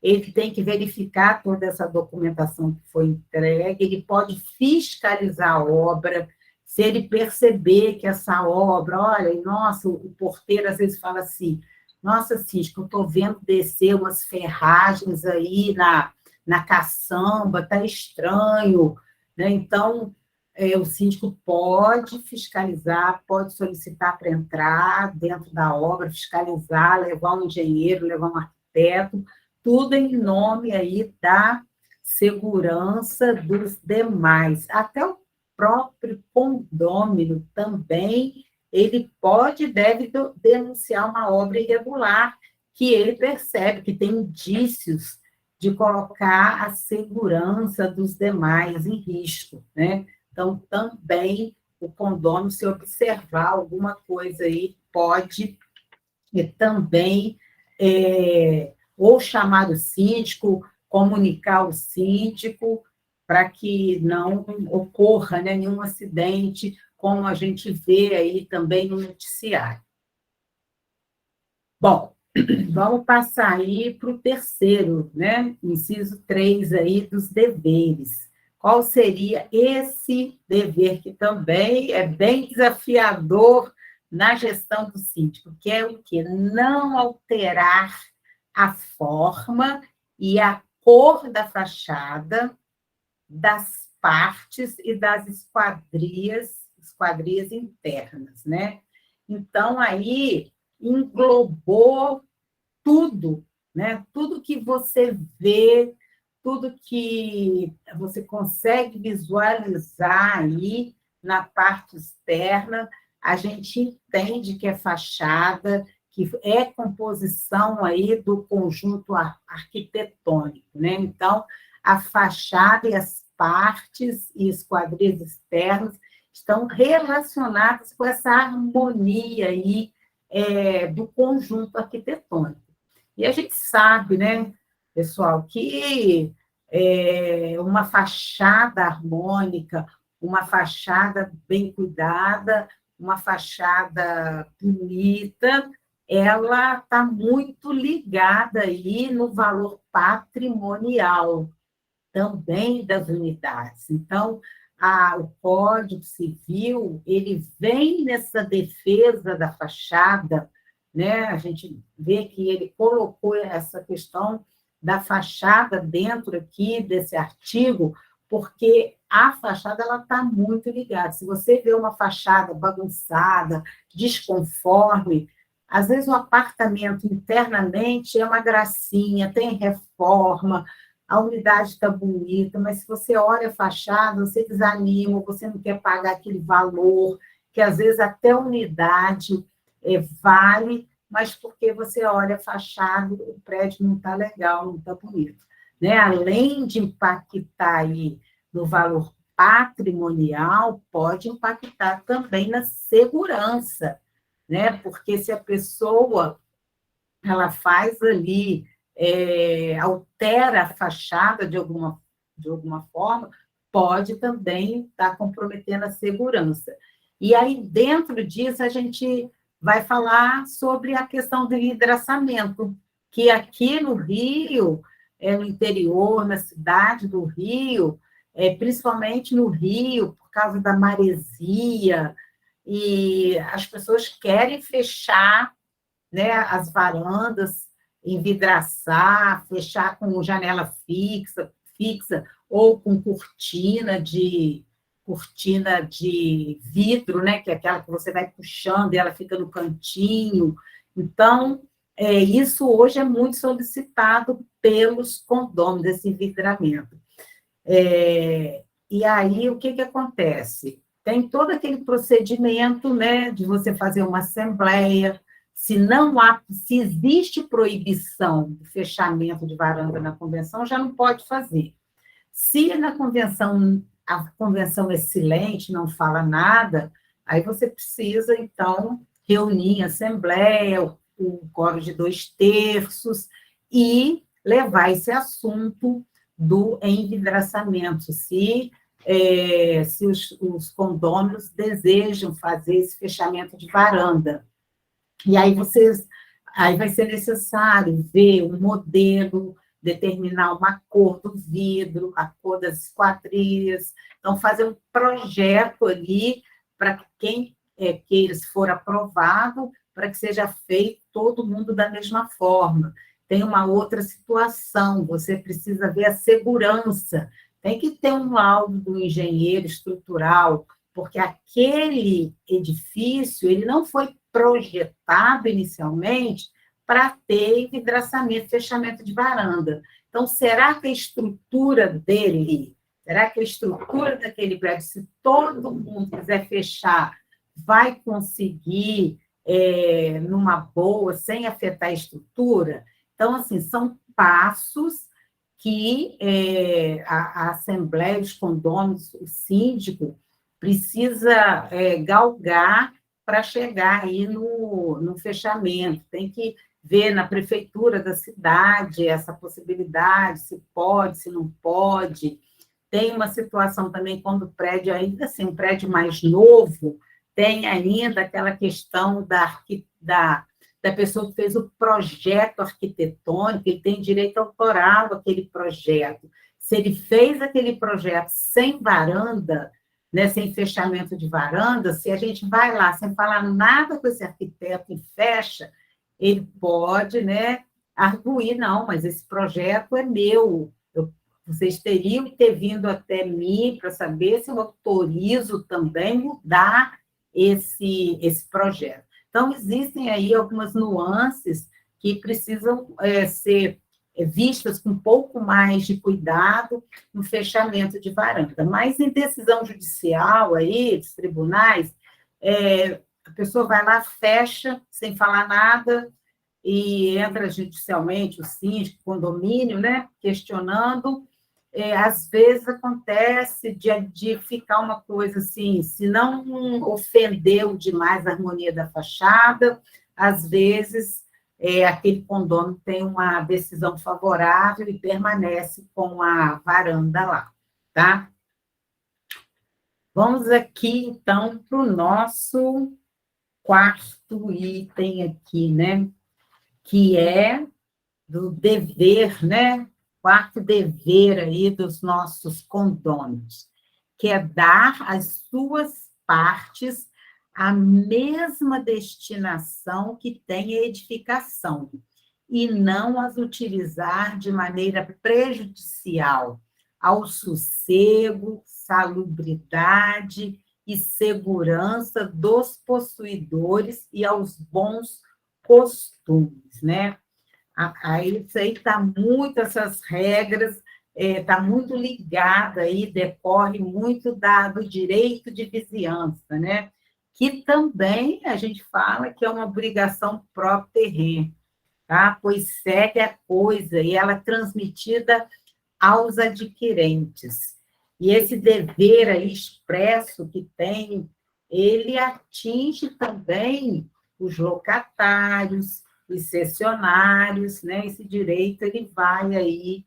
ele tem que verificar toda essa documentação que foi entregue, ele pode fiscalizar a obra, se ele perceber que essa obra, olha, nossa, o porteiro às vezes fala assim, nossa, síndico, eu estou vendo descer umas ferragens aí na caçamba, está estranho, né? Então, o síndico pode fiscalizar, pode solicitar para entrar dentro da obra, fiscalizar, levar um engenheiro, levar um arquiteto, tudo em nome aí da segurança dos demais. Até o próprio condômino também, ele pode e deve denunciar uma obra irregular que ele percebe que tem indícios de colocar a segurança dos demais em risco, né? Então, também o condômino, se observar alguma coisa aí, pode também ou chamar o síndico, comunicar o síndico, para que não ocorra, né, nenhum acidente, como a gente vê aí também no noticiário. Bom, vamos passar aí para o terceiro, né, inciso 3 aí dos deveres. Qual seria esse dever que também é bem desafiador na gestão do síndico, que é o quê? Não alterar a forma e a cor da fachada, das partes e das esquadrias internas, né? Então, aí englobou tudo, né? Tudo que você vê, tudo que você consegue visualizar aí na parte externa, a gente entende que é fachada, que é composição aí do conjunto arquitetônico, né? Então, a fachada e as partes e esquadrias externas estão relacionadas com essa harmonia aí do conjunto arquitetônico. E a gente sabe, né, pessoal, que uma fachada harmônica, uma fachada bem cuidada, uma fachada bonita, ela está muito ligada aí no valor patrimonial também das unidades. Então, o Código Civil, ele vem nessa defesa da fachada, né? A gente vê que ele colocou essa questão da fachada dentro aqui desse artigo, porque a fachada ela está muito ligada. Se você vê uma fachada bagunçada, desconforme, às vezes o apartamento internamente é uma gracinha, tem reforma, a unidade está bonita, mas se você olha a fachada, você desanima, você não quer pagar aquele valor, que às vezes até a unidade vale, mas porque você olha a fachada, o prédio não está legal, não está bonito, né? Além de impactar aí no valor patrimonial, pode impactar também na segurança, né? Porque se a pessoa ela faz ali, altera a fachada de alguma forma, pode também estar comprometendo a segurança. E aí, dentro disso, a gente vai falar sobre a questão do envidraçamento, que aqui no Rio, no interior, na cidade do Rio, principalmente no Rio, por causa da maresia, e as pessoas querem fechar, né, as varandas, envidraçar, fechar com janela fixa ou com cortina de vidro, né, que é aquela que você vai puxando e ela fica no cantinho. Então, isso hoje é muito solicitado pelos condôminos, esse envidramento. E aí, o que acontece? Tem todo aquele procedimento, né, de você fazer uma assembleia. Se existe proibição do fechamento de varanda na convenção, já não pode fazer. Se na convenção, a convenção é silente, não fala nada, aí você precisa, então, reunir em assembleia, o quórum de 2/3, e levar esse assunto do envidraçamento, se os condôminos desejam fazer esse fechamento de varanda. E aí vai ser necessário ver um modelo, determinar uma cor do vidro, a cor das esquadrias, então fazer um projeto ali para que quem queira, se for aprovado, para que seja feito todo mundo da mesma forma. Tem uma outra situação, você precisa ver a segurança, tem que ter um laudo do engenheiro estrutural, porque aquele edifício ele não foi projetado inicialmente para ter envidraçamento, fechamento de varanda. Então, será que a estrutura dele, será que a estrutura daquele prédio, se todo mundo quiser fechar, vai conseguir numa boa, sem afetar a estrutura? Então, assim, são passos que a Assembleia, os condôminos, o síndico, precisa galgar para chegar aí no fechamento. Tem que ver na prefeitura da cidade essa possibilidade, se pode, se não pode. Tem uma situação também quando o prédio, ainda assim, um prédio mais novo, tem ainda aquela questão da pessoa que fez o projeto arquitetônico, ele tem direito autoral àquele projeto. Se ele fez aquele projeto sem varanda, né, sem fechamento de varanda, se a gente vai lá sem falar nada com esse arquiteto e fecha, ele pode, né, arguir, não, mas esse projeto é meu, vocês teriam que ter vindo até mim para saber se eu autorizo também mudar esse projeto. Então, existem aí algumas nuances que precisam ser vistas com um pouco mais de cuidado no fechamento de varanda. Mas em decisão judicial aí, dos tribunais, a pessoa vai lá, fecha, sem falar nada, e entra judicialmente o síndico, o condomínio, né, questionando. Às vezes acontece de ficar uma coisa assim, se não ofendeu demais a harmonia da fachada, às vezes aquele condomínio tem uma decisão favorável e permanece com a varanda lá, tá? Vamos aqui, então, para o nosso quarto item aqui, né? Que é do dever, né? Quarto dever aí dos nossos condôminos, que é dar às suas partes a mesma destinação que tem a edificação, e não as utilizar de maneira prejudicial ao sossego, salubridade e segurança dos possuidores e aos bons costumes, né? Aí isso aí está muito, essas regras, está muito ligada aí, decorre muito do direito de vizinhança, né? Que também a gente fala que é uma obrigação própria terreno, tá? Pois segue a coisa e ela é transmitida aos adquirentes. E esse dever aí expresso que tem, ele atinge também os locatários, os cessionários, né? Esse direito ele vai aí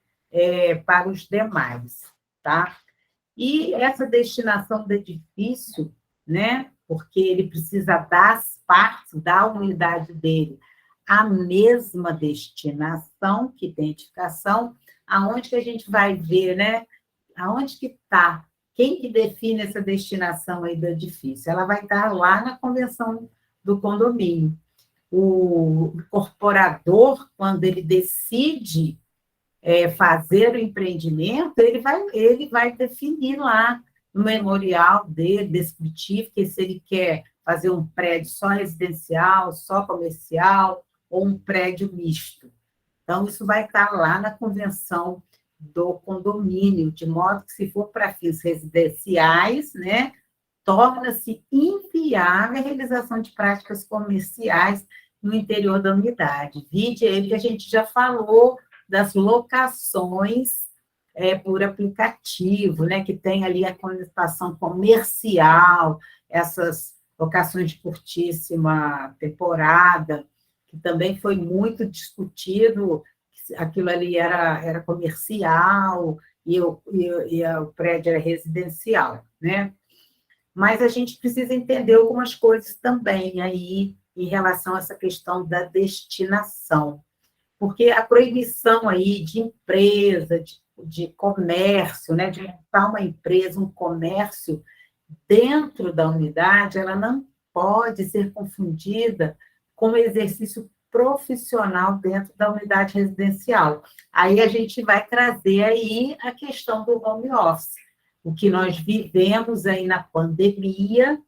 para os demais, tá? E essa destinação do edifício, né, porque ele precisa dar as partes da unidade dele a mesma destinação, que tem edificação, aonde que a gente vai ver, né? Aonde que está? Quem que define essa destinação aí do edifício? Ela vai estar lá na convenção do condomínio. O incorporador, quando ele decide fazer o empreendimento, ele vai definir lá no memorial dele, descritivo, que se ele quer fazer um prédio só residencial, só comercial, ou um prédio misto. Então, isso vai estar lá na convenção do condomínio, de modo que, se for para fins residenciais, né, torna-se inviável a realização de práticas comerciais no interior da unidade. Vide aí que a gente já falou das locações por aplicativo, né, que tem ali a conotação comercial, essas locações de curtíssima temporada, que também foi muito discutido, aquilo ali era comercial e o prédio era residencial, né? Mas a gente precisa entender algumas coisas também aí em relação a essa questão da destinação, porque a proibição aí de empresa, de comércio, né, de montar uma empresa, um comércio dentro da unidade, ela não pode ser confundida com o exercício profissional dentro da unidade residencial. Aí a gente vai trazer aí a questão do home office, o que nós vivemos aí na pandemia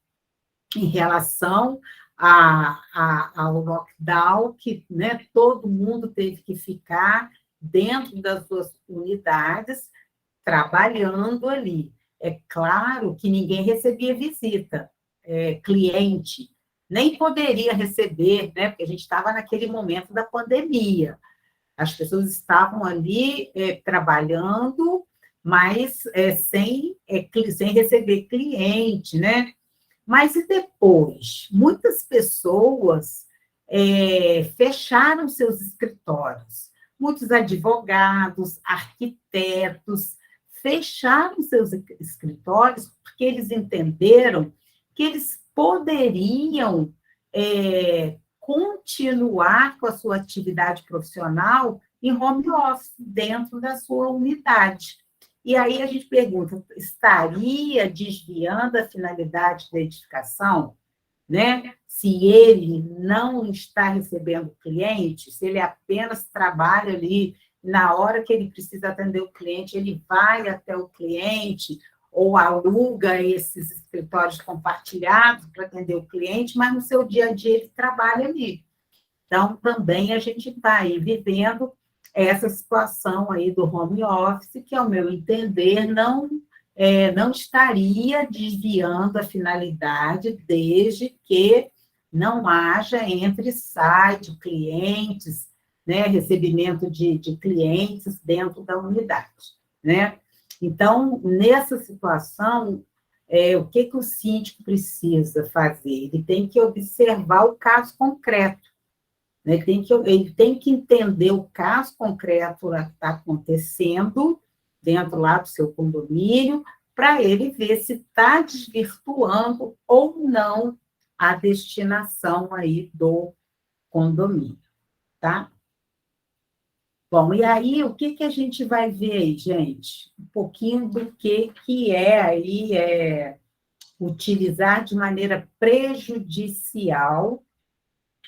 em relação ao lockdown, que, né, todo mundo teve que ficar dentro das suas unidades, trabalhando ali. É claro que ninguém recebia visita, cliente, nem poderia receber, né, porque a gente estava naquele momento da pandemia. As pessoas estavam ali trabalhando, mas sem receber cliente, né? Mas e depois? Muitas pessoas fecharam seus escritórios. Muitos advogados, arquitetos, fecharam seus escritórios porque eles entenderam que eles poderiam continuar com a sua atividade profissional em home office, dentro da sua unidade. E aí a gente pergunta, estaria desviando a finalidade da edificação? Né? Se ele não está recebendo cliente, se ele apenas trabalha ali, na hora que ele precisa atender o cliente, ele vai até o cliente, ou aluga esses escritórios compartilhados para atender o cliente, mas no seu dia a dia ele trabalha ali. Então, também a gente está aí vivendo essa situação aí do home office, que, ao meu entender, não estaria desviando a finalidade, desde que não haja entre sai de clientes, né, recebimento de clientes dentro da unidade, né? Então, nessa situação, o que o síndico precisa fazer? Ele tem que observar o caso concreto, né? Ele tem que entender o caso concreto que está acontecendo dentro lá do seu condomínio, para ele ver se está desvirtuando ou não a destinação aí do condomínio, tá? Bom, e aí, o que a gente vai ver aí, gente? Um pouquinho do que é aí utilizar de maneira prejudicial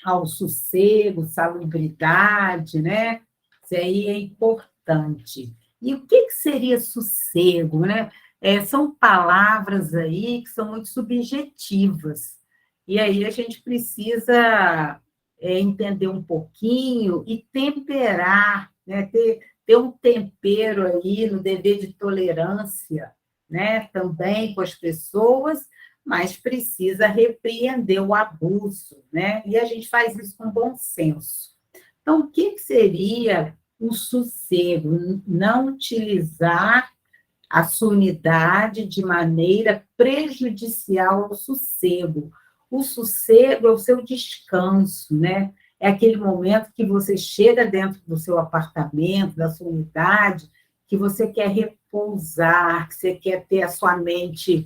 ao sossego, salubridade, né? Isso aí é importante. E o que seria sossego, né? São palavras aí que são muito subjetivas. E aí a gente precisa entender um pouquinho e temperar, né? Ter um tempero aí no dever de tolerância, né? Também com as pessoas, mas precisa repreender o abuso, né? E a gente faz isso com bom senso. Então, o que seria um sossego? Não utilizar a sua unidade de maneira prejudicial ao sossego. O sossego é o seu descanso, né? É aquele momento que você chega dentro do seu apartamento, da sua unidade, que você quer repousar, que você quer ter a sua mente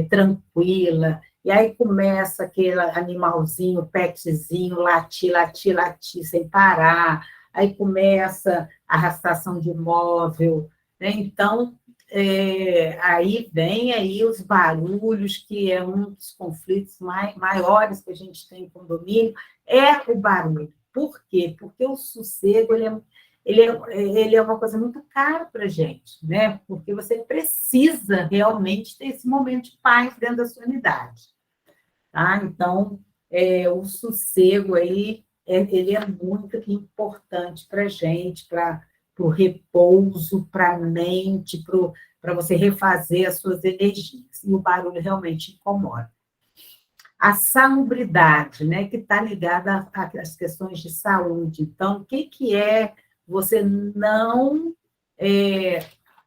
tranquila, e aí começa aquele animalzinho, petzinho, latir, latir, latir, sem parar, aí começa a arrastação de móvel, né? Então, aí vem aí os barulhos, que é um dos conflitos maiores que a gente tem em condomínio, é o barulho. Por quê? Porque o sossego, ele é uma coisa muito cara para a gente, né? Porque você precisa realmente ter esse momento de paz dentro da sua unidade. Tá? Então, o sossego aí, ele é muito importante para a gente, para o repouso, para a mente, para você refazer as suas energias. E o barulho realmente incomoda. A salubridade, né, que está ligada às questões de saúde. Então, o que é você não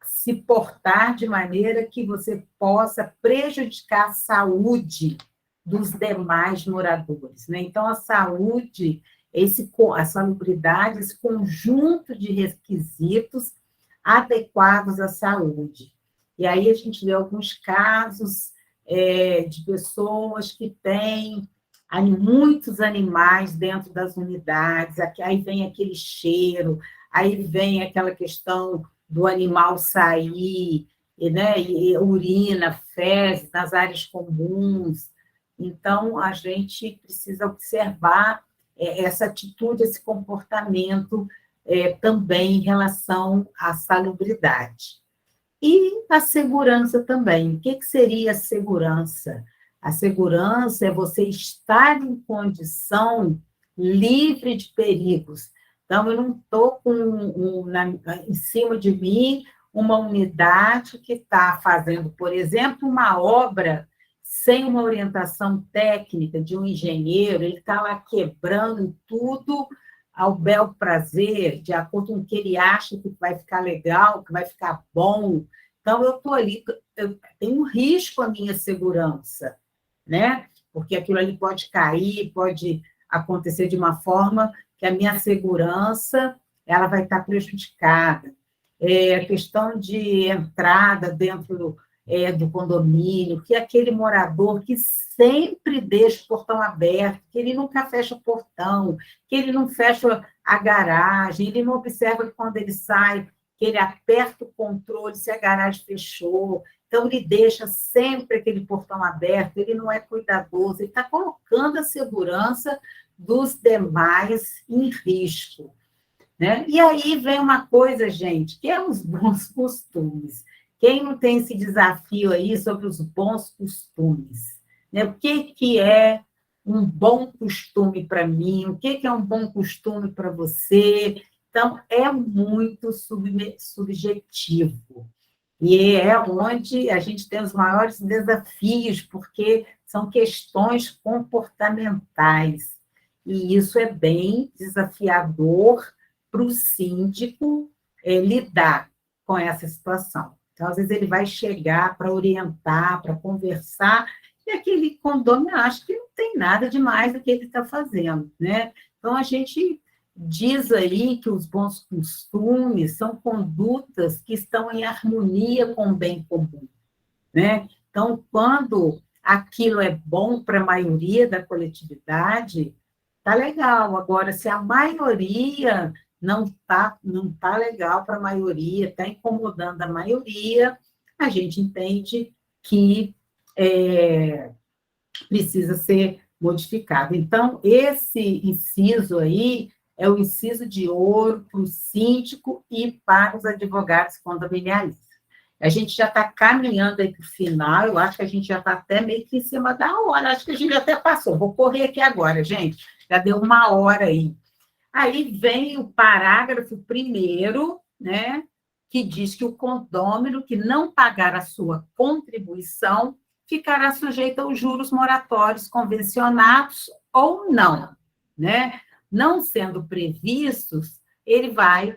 se portar de maneira que você possa prejudicar a saúde dos demais moradores, né? Então, a saúde, a salubridade, esse conjunto de requisitos adequados à saúde. E aí a gente vê alguns casos de pessoas que têm muitos animais dentro das unidades, aí vem aquele cheiro, aí vem aquela questão do animal sair, né, e urina, fezes nas áreas comuns. Então, a gente precisa observar essa atitude, esse comportamento também em relação à salubridade. E a segurança também. O que seria a segurança? A segurança é você estar em condição livre de perigos. Então, eu não estou em cima de mim uma unidade que está fazendo, por exemplo, uma obra sem uma orientação técnica de um engenheiro, ele está lá quebrando tudo ao bel prazer, de acordo com o que ele acha que vai ficar legal, que vai ficar bom. Então, eu estou ali, eu tenho um risco à minha segurança, né? Porque aquilo ali pode cair, pode acontecer de uma forma que a minha segurança ela vai estar prejudicada. A questão de entrada dentro do condomínio, que é aquele morador que sempre deixa o portão aberto, que ele nunca fecha o portão, que ele não fecha a garagem, ele não observa que quando ele sai, que ele aperta o controle se a garagem fechou. Então, ele deixa sempre aquele portão aberto, ele não é cuidadoso, ele está colocando a segurança dos demais em risco. Né? E aí vem uma coisa, gente, que é os bons costumes. Quem não tem esse desafio aí sobre os bons costumes? Né? O que é um bom costume para mim? O que é um bom costume para você? Então, é muito subjetivo. E é onde a gente tem os maiores desafios, porque são questões comportamentais. E isso é bem desafiador para o síndico lidar com essa situação. Então, às vezes, ele vai chegar para orientar, para conversar, e aquele condômino acha que não tem nada demais do que ele está fazendo, né? Então, a gente diz aí que os bons costumes são condutas que estão em harmonia com o bem comum, né? Então, quando aquilo é bom para a maioria da coletividade, tá legal. Agora, se a maioria não tá legal para a maioria, está incomodando a maioria, a gente entende que precisa ser modificado. Então, esse inciso aí é o inciso de ouro para o síndico e para os advogados condominialistas. A gente já está caminhando aí para o final, eu acho que a gente já está até meio que em cima da hora, acho que a gente até passou. Vou correr aqui agora, gente, já deu 1 hora aí. Aí vem o parágrafo 1º, né, que diz que o condômino que não pagar a sua contribuição ficará sujeito aos juros moratórios convencionados ou não, né? Não sendo previstos, ele vai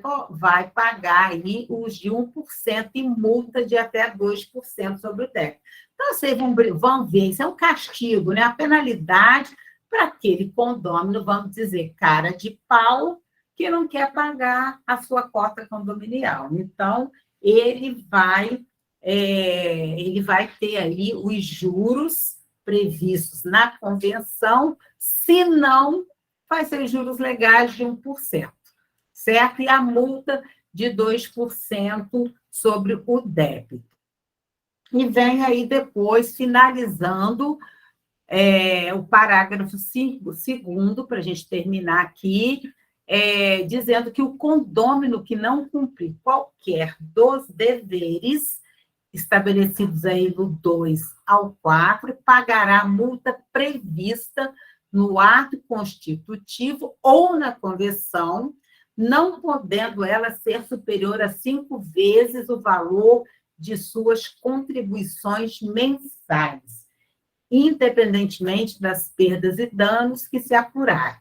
pagar aí os de 1% e multa de até 2% sobre o teto. Então, vocês vão ver, isso é um castigo, né? A penalidade para aquele condômino, vamos dizer, cara de pau, que não quer pagar a sua cota condominial. Então, ele vai ter aí os juros previstos na convenção, se não, vai ser juros legais de 1%, certo? E a multa de 2% sobre o débito. E vem aí depois, finalizando o parágrafo 2º, para a gente terminar aqui, dizendo que o condômino que não cumprir qualquer dos deveres estabelecidos aí do 2 ao 4, pagará a multa prevista no ato constitutivo ou na convenção, não podendo ela ser superior a 5 vezes o valor de suas contribuições mensais, independentemente das perdas e danos que se apurarem.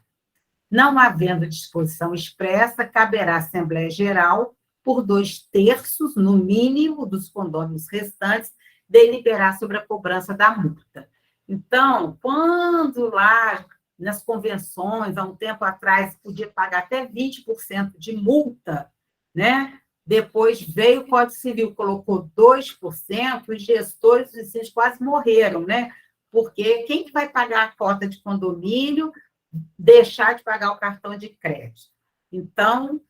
Não havendo disposição expressa, caberá à Assembleia Geral, por 2/3, no mínimo, dos condôminos restantes, deliberar sobre a cobrança da multa. Então, quando lá nas convenções, há um tempo atrás, podia pagar até 20% de multa, né? Depois veio o Código Civil, colocou 2%, os gestores dos síndicos quase morreram, né? Porque quem que vai pagar a cota de condomínio, deixar de pagar o cartão de crédito? Então,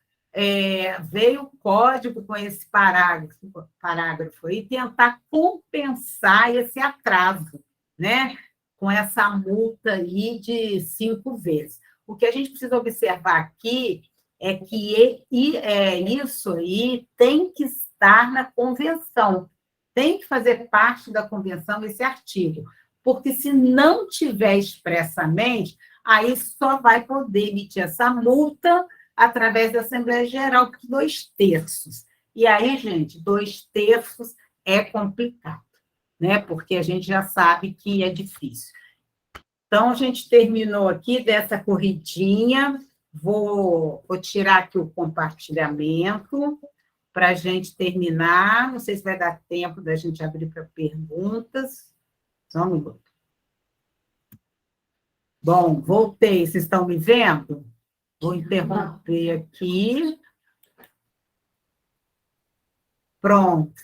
veio o código com esse parágrafo aí, tentar compensar esse atraso, né? Com essa multa aí de 5 vezes. O que a gente precisa observar aqui é que isso aí tem que estar na convenção, tem que fazer parte da convenção esse artigo, porque se não tiver expressamente, aí só vai poder emitir essa multa através da Assembleia Geral, por 2/3. E aí, gente, 2/3 é complicado, né? Porque a gente já sabe que é difícil. Então, a gente terminou aqui dessa corridinha. Vou tirar aqui o compartilhamento para a gente terminar. Não sei se vai dar tempo da gente abrir para perguntas. Só um minuto. Bom, voltei. Vocês estão me vendo? Vou interromper aqui. Pronto.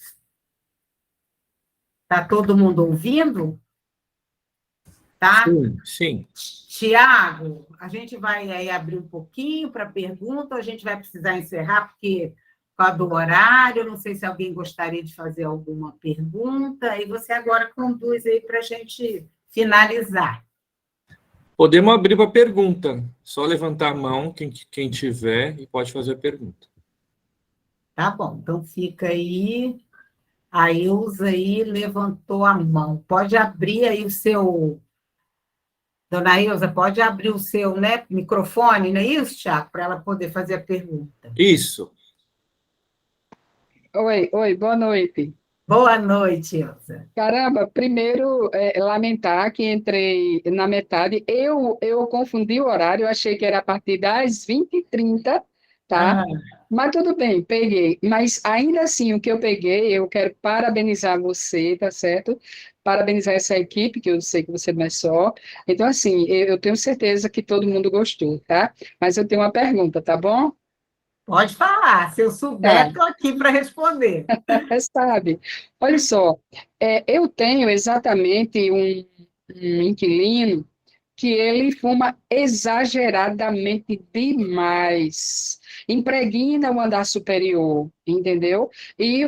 Está todo mundo ouvindo? Tá? Sim. Tiago, a gente vai aí abrir um pouquinho para pergunta, ou a gente vai precisar encerrar, porque por causa do horário, não sei se alguém gostaria de fazer alguma pergunta, e você agora conduz aí para a gente finalizar. Podemos abrir para pergunta. Só levantar a mão, quem tiver, e pode fazer a pergunta. Tá bom, então fica aí. A Ilza aí levantou a mão. Pode abrir aí o seu... Dona Ilza, pode abrir o seu, né, microfone, não é isso, Tiago? Para ela poder fazer a pergunta. Isso. Oi, boa noite. Boa noite, Ilza. Caramba, primeiro, lamentar que entrei na metade. Eu confundi o horário, eu achei que era a partir das 20h30, tá? Ah, Mas tudo bem, peguei. Mas ainda assim, o que eu peguei, eu quero parabenizar você, tá certo? Parabenizar essa equipe, que eu sei que você não é só. Então, assim, eu tenho certeza que todo mundo gostou, tá? Mas eu tenho uma pergunta, tá bom? pode falar, se eu souber, Tá. estou aqui para responder. Sabe? Olha só, eu tenho exatamente um inquilino que ele fuma exageradamente demais, impregna o andar superior, entendeu? E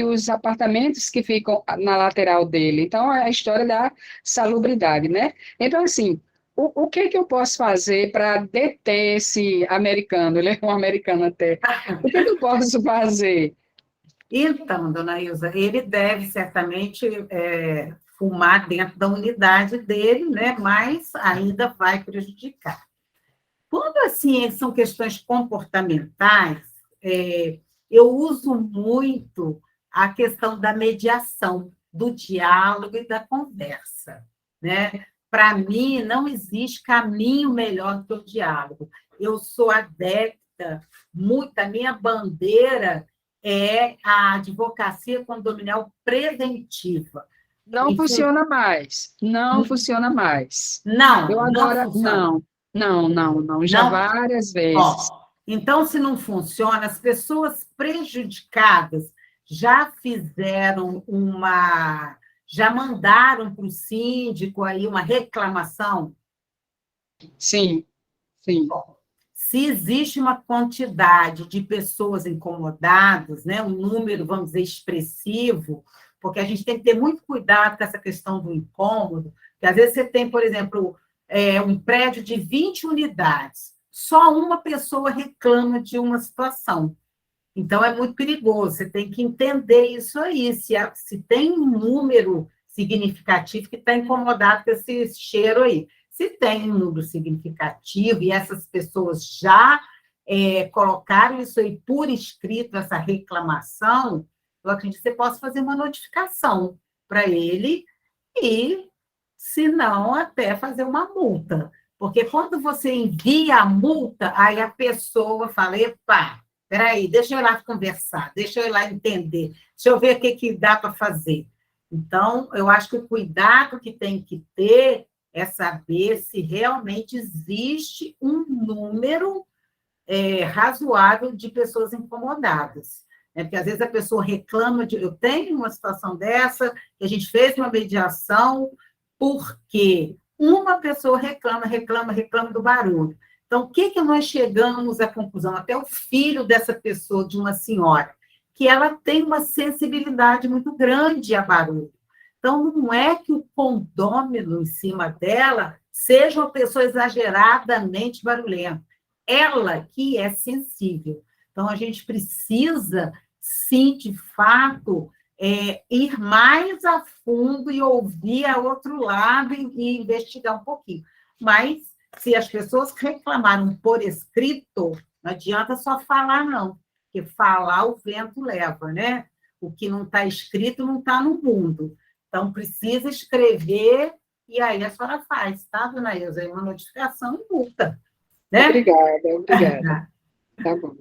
os apartamentos que ficam na lateral dele. Então, é a história da salubridade, né? Então, assim, o que que eu posso fazer para deter esse americano? Ele é um americano até. O que que eu posso fazer? Então, dona Ilza, ele deve certamente fumar dentro da unidade dele, né? Mas ainda vai prejudicar. Quando, assim, são questões comportamentais, eu uso muito a questão da mediação, do diálogo e da conversa, né? Para mim, não existe caminho melhor que o diálogo. Eu sou adepta, a minha bandeira é a advocacia condominial preventiva. Não funciona mais. Não funciona mais. Não, Eu não agora, funciona. não. Já Não. várias vezes. Ó, então, se não funciona, as pessoas prejudicadas já fizeram já mandaram para o síndico aí uma reclamação? Sim, sim. Se existe uma quantidade de pessoas incomodadas, né, um número, vamos dizer, expressivo, porque a gente tem que ter muito cuidado com essa questão do incômodo, porque às vezes você tem, por exemplo, um prédio de 20 unidades, só uma pessoa reclama de uma situação. Então, é muito perigoso, você tem que entender isso aí, se tem um número significativo que está incomodado com esse cheiro aí. Se tem um número significativo e essas pessoas já colocaram isso aí por escrito, essa reclamação, eu acredito que você possa fazer uma notificação para ele e, se não, até fazer uma multa. Porque quando você envia a multa, aí a pessoa fala, epa, peraí, deixa eu ir lá conversar, deixa eu ir lá entender, deixa eu ver o que dá para fazer. Então, eu acho que o cuidado que tem que ter é saber se realmente existe um número razoável de pessoas incomodadas. Porque, às vezes, a pessoa reclama de... Eu tenho uma situação dessa, que a gente fez uma mediação, porque uma pessoa reclama do barulho. Então, o que nós chegamos à conclusão? Até o filho dessa pessoa, de uma senhora, que ela tem uma sensibilidade muito grande a barulho. Então, não é que o condômino em cima dela seja uma pessoa exageradamente barulhenta. Ela que é sensível. Então, a gente precisa, sim, de fato, ir mais a fundo e ouvir a outro lado e investigar um pouquinho. Mas, se as pessoas reclamaram por escrito, não adianta só falar, não. Porque falar o vento leva, né? O que não está escrito não está no mundo. Então, precisa escrever, e aí a senhora faz, tá, dona Ilza? Uma notificação e multa. Né? Obrigada. Tá bom.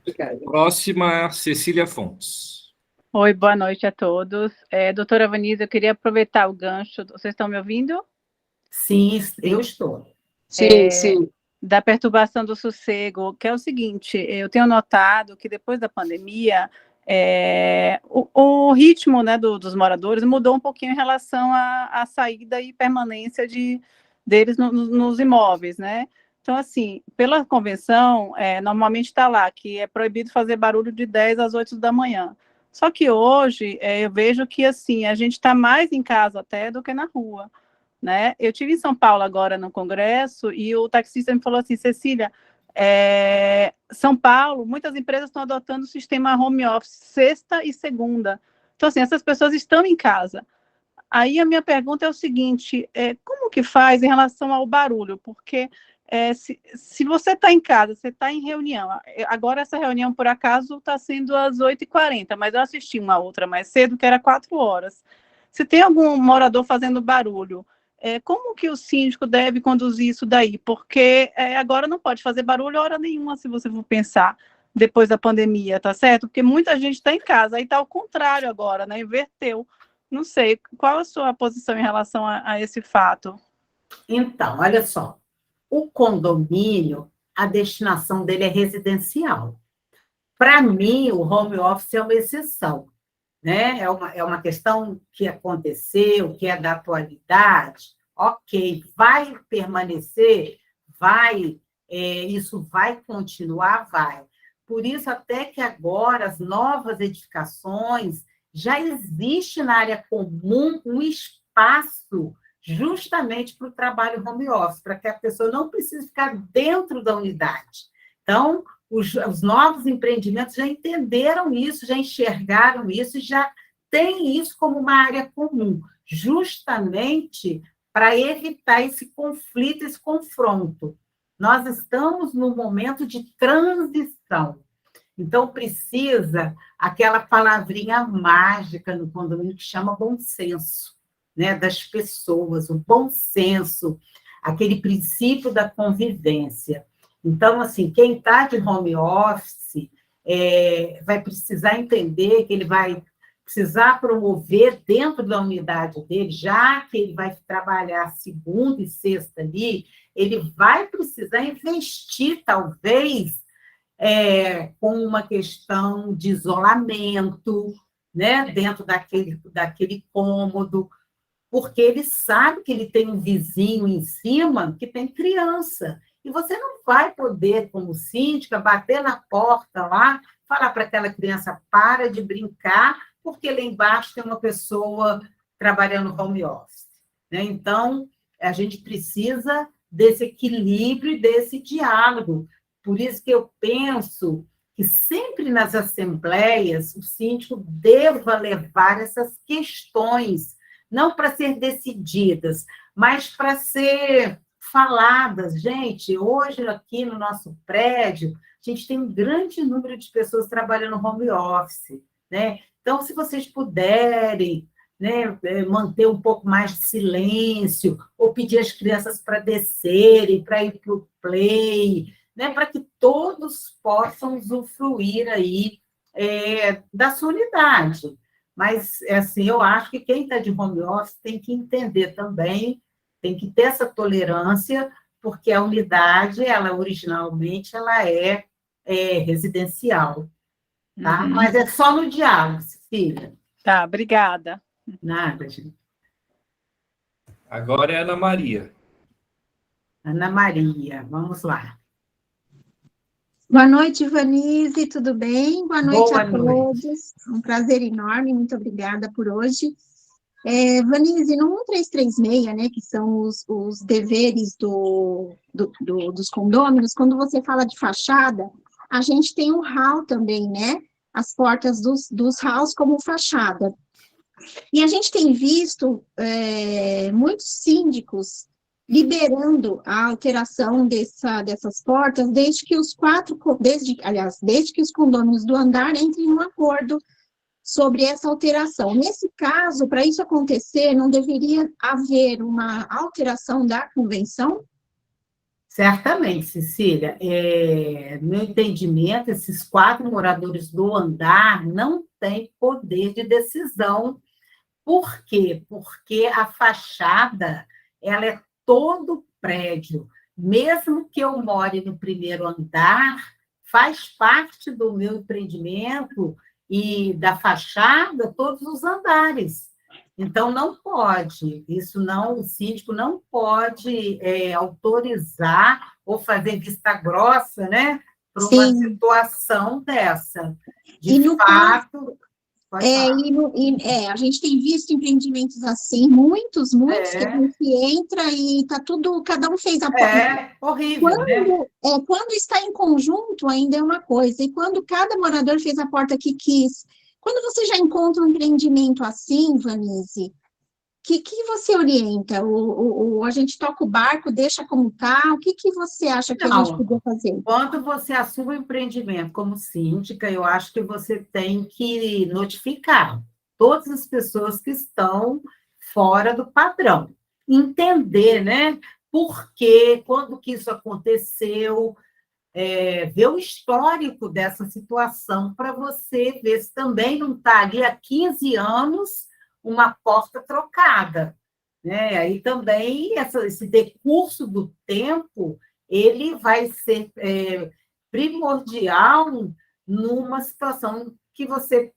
Obrigada. Próxima, Cecília Fontes. Oi, boa noite a todos. Doutora Vanisa, eu queria aproveitar o gancho. Vocês estão me ouvindo? Sim, eu estou. Sim. Da perturbação do sossego, que é o seguinte, eu tenho notado que depois da pandemia, o ritmo, né, dos moradores mudou um pouquinho em relação à saída e permanência deles nos imóveis, né? Então, assim, pela convenção, normalmente está lá que é proibido fazer barulho de 10 às 8 da manhã. Só que hoje eu vejo que, assim, a gente está mais em casa até do que na rua, né? Eu estive em São Paulo agora no congresso e o taxista me falou assim, Cecília, São Paulo, muitas empresas estão adotando o sistema home office sexta e segunda. Então, assim, essas pessoas estão em casa. Aí a minha pergunta é o seguinte, como que faz em relação ao barulho? Porque se você está em casa, você está em reunião, agora essa reunião, por acaso, está sendo às 8h40, mas eu assisti uma outra mais cedo, que era 4 horas. Se tem algum morador fazendo barulho, como que o síndico deve conduzir isso daí? Porque agora não pode fazer barulho hora nenhuma, se você for pensar, depois da pandemia, tá certo? Porque muita gente está em casa, aí está ao contrário agora, né? Inverteu. Não sei, qual a sua posição em relação a esse fato? Então, olha só, o condomínio, a destinação dele é residencial. Para mim, o home office é uma exceção, né? É uma questão que aconteceu, que é da atualidade, ok, vai permanecer, vai, isso vai continuar, vai. Por isso, até que agora, as novas edificações, já existe na área comum um espaço justamente para o trabalho home office, para que a pessoa não precise ficar dentro da unidade. Então, os novos empreendimentos já entenderam isso, já enxergaram isso, já têm isso como uma área comum, justamente para evitar esse conflito, esse confronto. Nós estamos num momento de transição. Então, precisa aquela palavrinha mágica no condomínio que chama bom senso, né, das pessoas, o bom senso, aquele princípio da convivência. Então, assim, quem está de home office vai precisar entender que ele vai precisar promover dentro da unidade dele, já que ele vai trabalhar segunda e sexta ali, ele vai precisar investir, talvez, com uma questão de isolamento, né, dentro daquele cômodo, porque ele sabe que ele tem um vizinho em cima que tem criança. E você não vai poder, como síndica, bater na porta lá, falar para aquela criança, para de brincar, porque lá embaixo tem uma pessoa trabalhando home office. Né? Então, a gente precisa desse equilíbrio e desse diálogo. Por isso que eu penso que sempre nas assembleias o síndico deva levar essas questões, não para ser decididas, mas para ser faladas. Gente, hoje aqui no nosso prédio, a gente tem um grande número de pessoas trabalhando home office, né? Então, se vocês puderem, né, manter um pouco mais de silêncio, ou pedir às crianças para descerem, para ir para o play, né, para que todos possam usufruir aí da sua unidade. Mas, assim, eu acho que quem está de home office tem que entender também, tem que ter essa tolerância, porque a unidade, ela originalmente, ela é residencial, tá? Uhum. Mas é só no diálogo, Cecília. Tá, obrigada. Nada, gente. Agora é a Ana Maria. Ana Maria, vamos lá. Boa noite, Vanise, tudo bem? Boa noite Boa a noite. todos. Um prazer enorme, muito obrigada por hoje. Vanise, no 1336, né, que são os deveres dos condôminos, quando você fala de fachada, a gente tem um hall também, né? As portas dos halls como fachada. E a gente tem visto muitos síndicos liberando a alteração dessas portas desde que os condôminos do andar entrem em um acordo sobre essa alteração. Nesse caso, para isso acontecer, não deveria haver uma alteração da convenção? Certamente, Cecília. No meu entendimento, esses 4 moradores do andar não têm poder de decisão. Por quê? Porque a fachada, ela é todo o prédio. Mesmo que eu more no primeiro andar, faz parte do meu empreendimento e da fachada todos os andares. Então, não pode, o síndico não pode autorizar ou fazer vista grossa, né, para uma situação dessa. De fato... a gente tem visto empreendimentos assim, muitos, que a gente entra e tá tudo, cada um fez a porta. É horrível, né? Quando está em conjunto, ainda é uma coisa, e quando cada morador fez a porta que quis. Quando você já encontra um empreendimento assim, Vanise, que você orienta? A gente toca o barco, deixa como está? O que você acha que a gente podia fazer? Quando você assume o empreendimento como síndica, eu acho que você tem que notificar todas as pessoas que estão fora do padrão. Entender, né? Por quê, quando que isso aconteceu, ver o histórico dessa situação para você ver se também não está ali há 15 anos uma porta trocada, né? Aí também esse decurso do tempo, ele vai ser primordial numa situação que você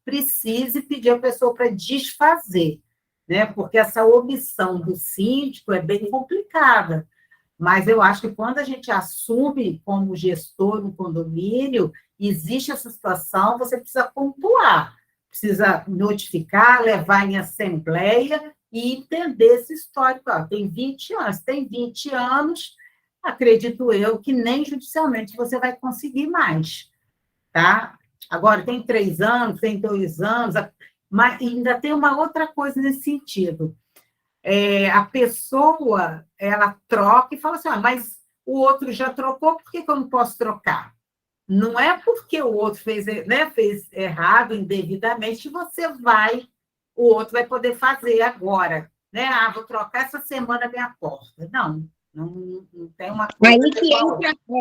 precise pedir a pessoa para desfazer, né? Porque essa omissão do síndico é bem complicada. Mas eu acho que quando a gente assume como gestor no condomínio, existe essa situação, você precisa pontuar. Precisa notificar, levar em assembleia e entender esse histórico. Tem 20 anos. Tem 20 anos, acredito eu, que nem judicialmente você vai conseguir mais. Tá? Agora, tem 3 anos, tem 2 anos, mas ainda tem uma outra coisa nesse sentido. A pessoa, ela troca e fala assim, mas o outro já trocou, por que eu não posso trocar? Não é porque o outro fez errado, indevidamente, o outro vai poder fazer agora. Né? Vou trocar essa semana a minha porta. Não tem uma coisa...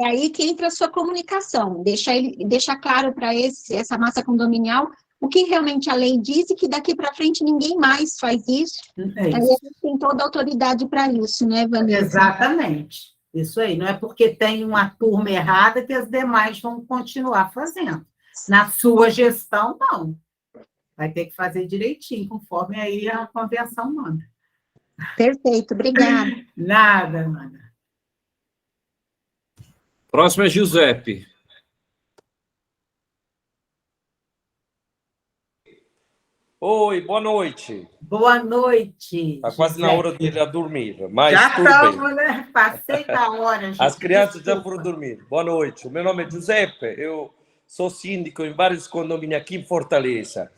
Aí que entra a sua comunicação. Deixa claro para essa massa condominial o que realmente a lei diz e que daqui para frente ninguém mais faz isso. Aí a gente tem toda a autoridade para isso, né, Vanessa? Exatamente. Isso aí, não é porque tem uma turma errada que as demais vão continuar fazendo. Na sua gestão, não. Vai ter que fazer direitinho, conforme aí a convenção manda. Perfeito, obrigada. Nada, Ana. Próximo é Giuseppe. Oi, boa noite. Boa noite. Está quase na hora de ir a dormir, mas Já tudo bem. estamos, né? Passei da hora, gente. As crianças já Desculpa. foram dormir. Boa noite. O meu nome é Giuseppe, eu sou síndico em vários condomínios aqui em Fortaleza.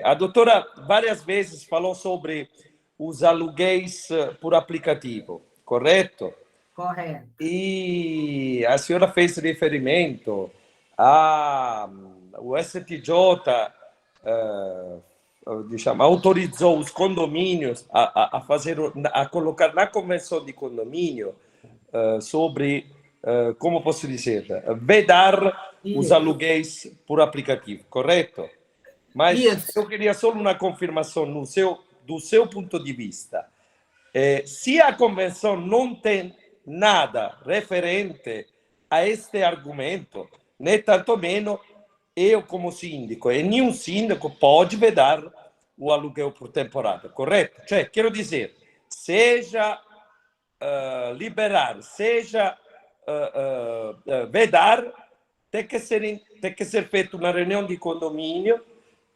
A doutora várias vezes falou sobre os aluguéis por aplicativo, correto? Correto. E a senhora fez referimento ao STJ, autorizou os condomínios a colocar na convenção de condomínio sobre, como posso dizer, vedar os aluguéis por aplicativo, correto? Mas eu queria só uma confirmação do seu ponto de vista. Se a convenção não tem nada referente a este argumento, nem tanto menos eu como síndico, e nenhum síndico pode vedar o aluguel por temporada, correto? Cioè, quero dizer, seja liberar, seja vedar, tem que ser feita uma reunião de condomínio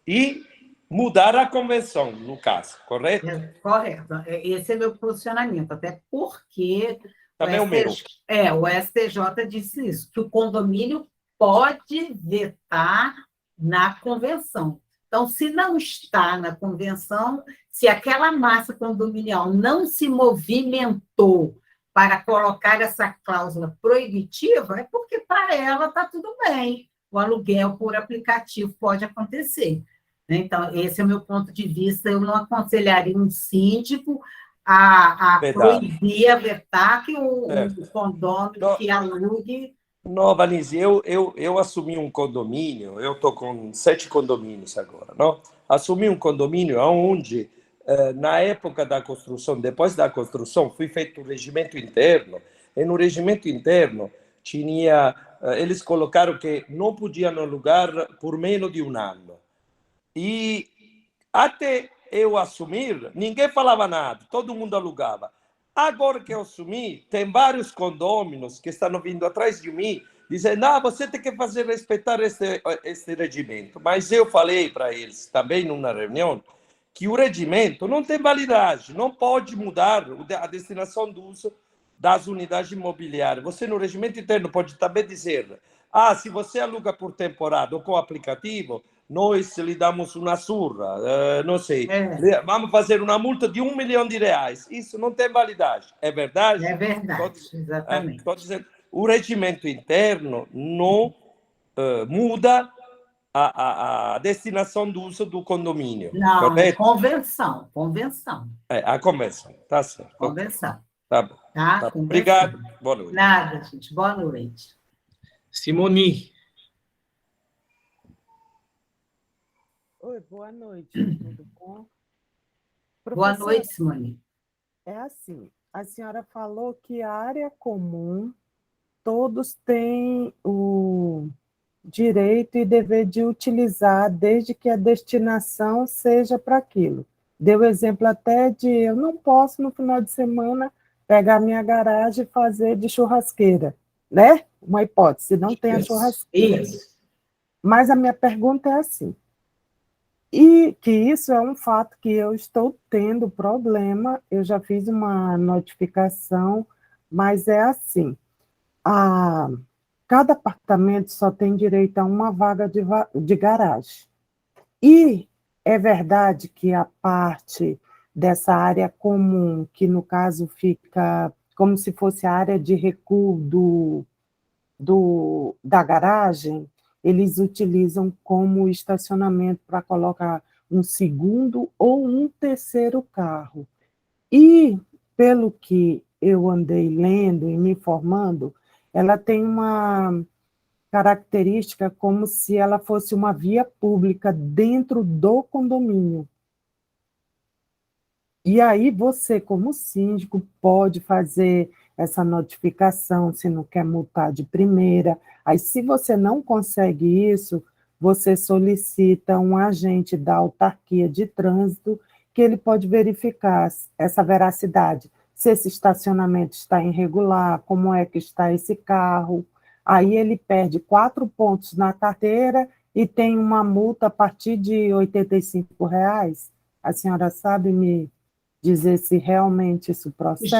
e mudar a convenção, no caso, correto? Correto. Esse é meu posicionamento, até porque também o meu. O STJ disse isso, que o condomínio pode vetar na convenção. Então, se não está na convenção, se aquela massa condominial não se movimentou para colocar essa cláusula proibitiva, é porque para ela está tudo bem. O aluguel por aplicativo pode acontecer. Então, esse é o meu ponto de vista. Eu não aconselharia um síndico a proibir, a vetar que o condomínio que alugue. Não, Vanise, eu assumi um condomínio, eu estou com 7 condomínios agora, não? Assumi um condomínio onde, na época da construção, depois da construção, foi feito um regimento interno, e no regimento interno eles colocaram que não podiam alugar por menos de um ano. E até eu assumir, ninguém falava nada, todo mundo alugava. Agora que eu assumi, tem vários condôminos que estão vindo atrás de mim, dizendo, não, você tem que fazer respeitar este regimento. Mas eu falei para eles, também numa reunião, que o regimento não tem validade, não pode mudar a destinação do uso das unidades imobiliárias. Você, no regimento interno, pode também dizer, se você aluga por temporada ou com aplicativo, nós lhe damos uma surra, não sei, vamos fazer uma multa de R$1 milhão. Isso não tem validade. É verdade? É verdade, exatamente. Estou dizendo, o regimento interno não muda a destinação do uso do condomínio. Não, correto? Convenção. A convenção, tá certo. Convenção. Tá bom. Tá? Obrigado, boa noite. Nada, gente, boa noite. Simoni. Oi, boa noite, tudo bom? Boa noite, Simone. É assim, a senhora falou que a área comum, todos têm o direito e dever de utilizar, desde que a destinação seja para aquilo. Deu exemplo até de, eu não posso, no final de semana, pegar minha garagem e fazer de churrasqueira, né? Uma hipótese, não tem a churrasqueira. Isso. Mas a minha pergunta é assim, e que isso é um fato que eu estou tendo problema, eu já fiz uma notificação, mas é assim, cada apartamento só tem direito a uma vaga de garagem. E é verdade que a parte dessa área comum, que no caso fica como se fosse a área de recuo da garagem, eles utilizam como estacionamento para colocar um segundo ou um terceiro carro. E, pelo que eu andei lendo e me informando, ela tem uma característica como se ela fosse uma via pública dentro do condomínio. E aí você, como síndico, pode fazer essa notificação, se não quer multar de primeira. Aí, se você não consegue isso, você solicita um agente da autarquia de trânsito que ele pode verificar essa veracidade, se esse estacionamento está irregular, como é que está esse carro. Aí ele perde 4 pontos na carteira e tem uma multa a partir de R$ 85. A senhora sabe me dizer se realmente isso procede?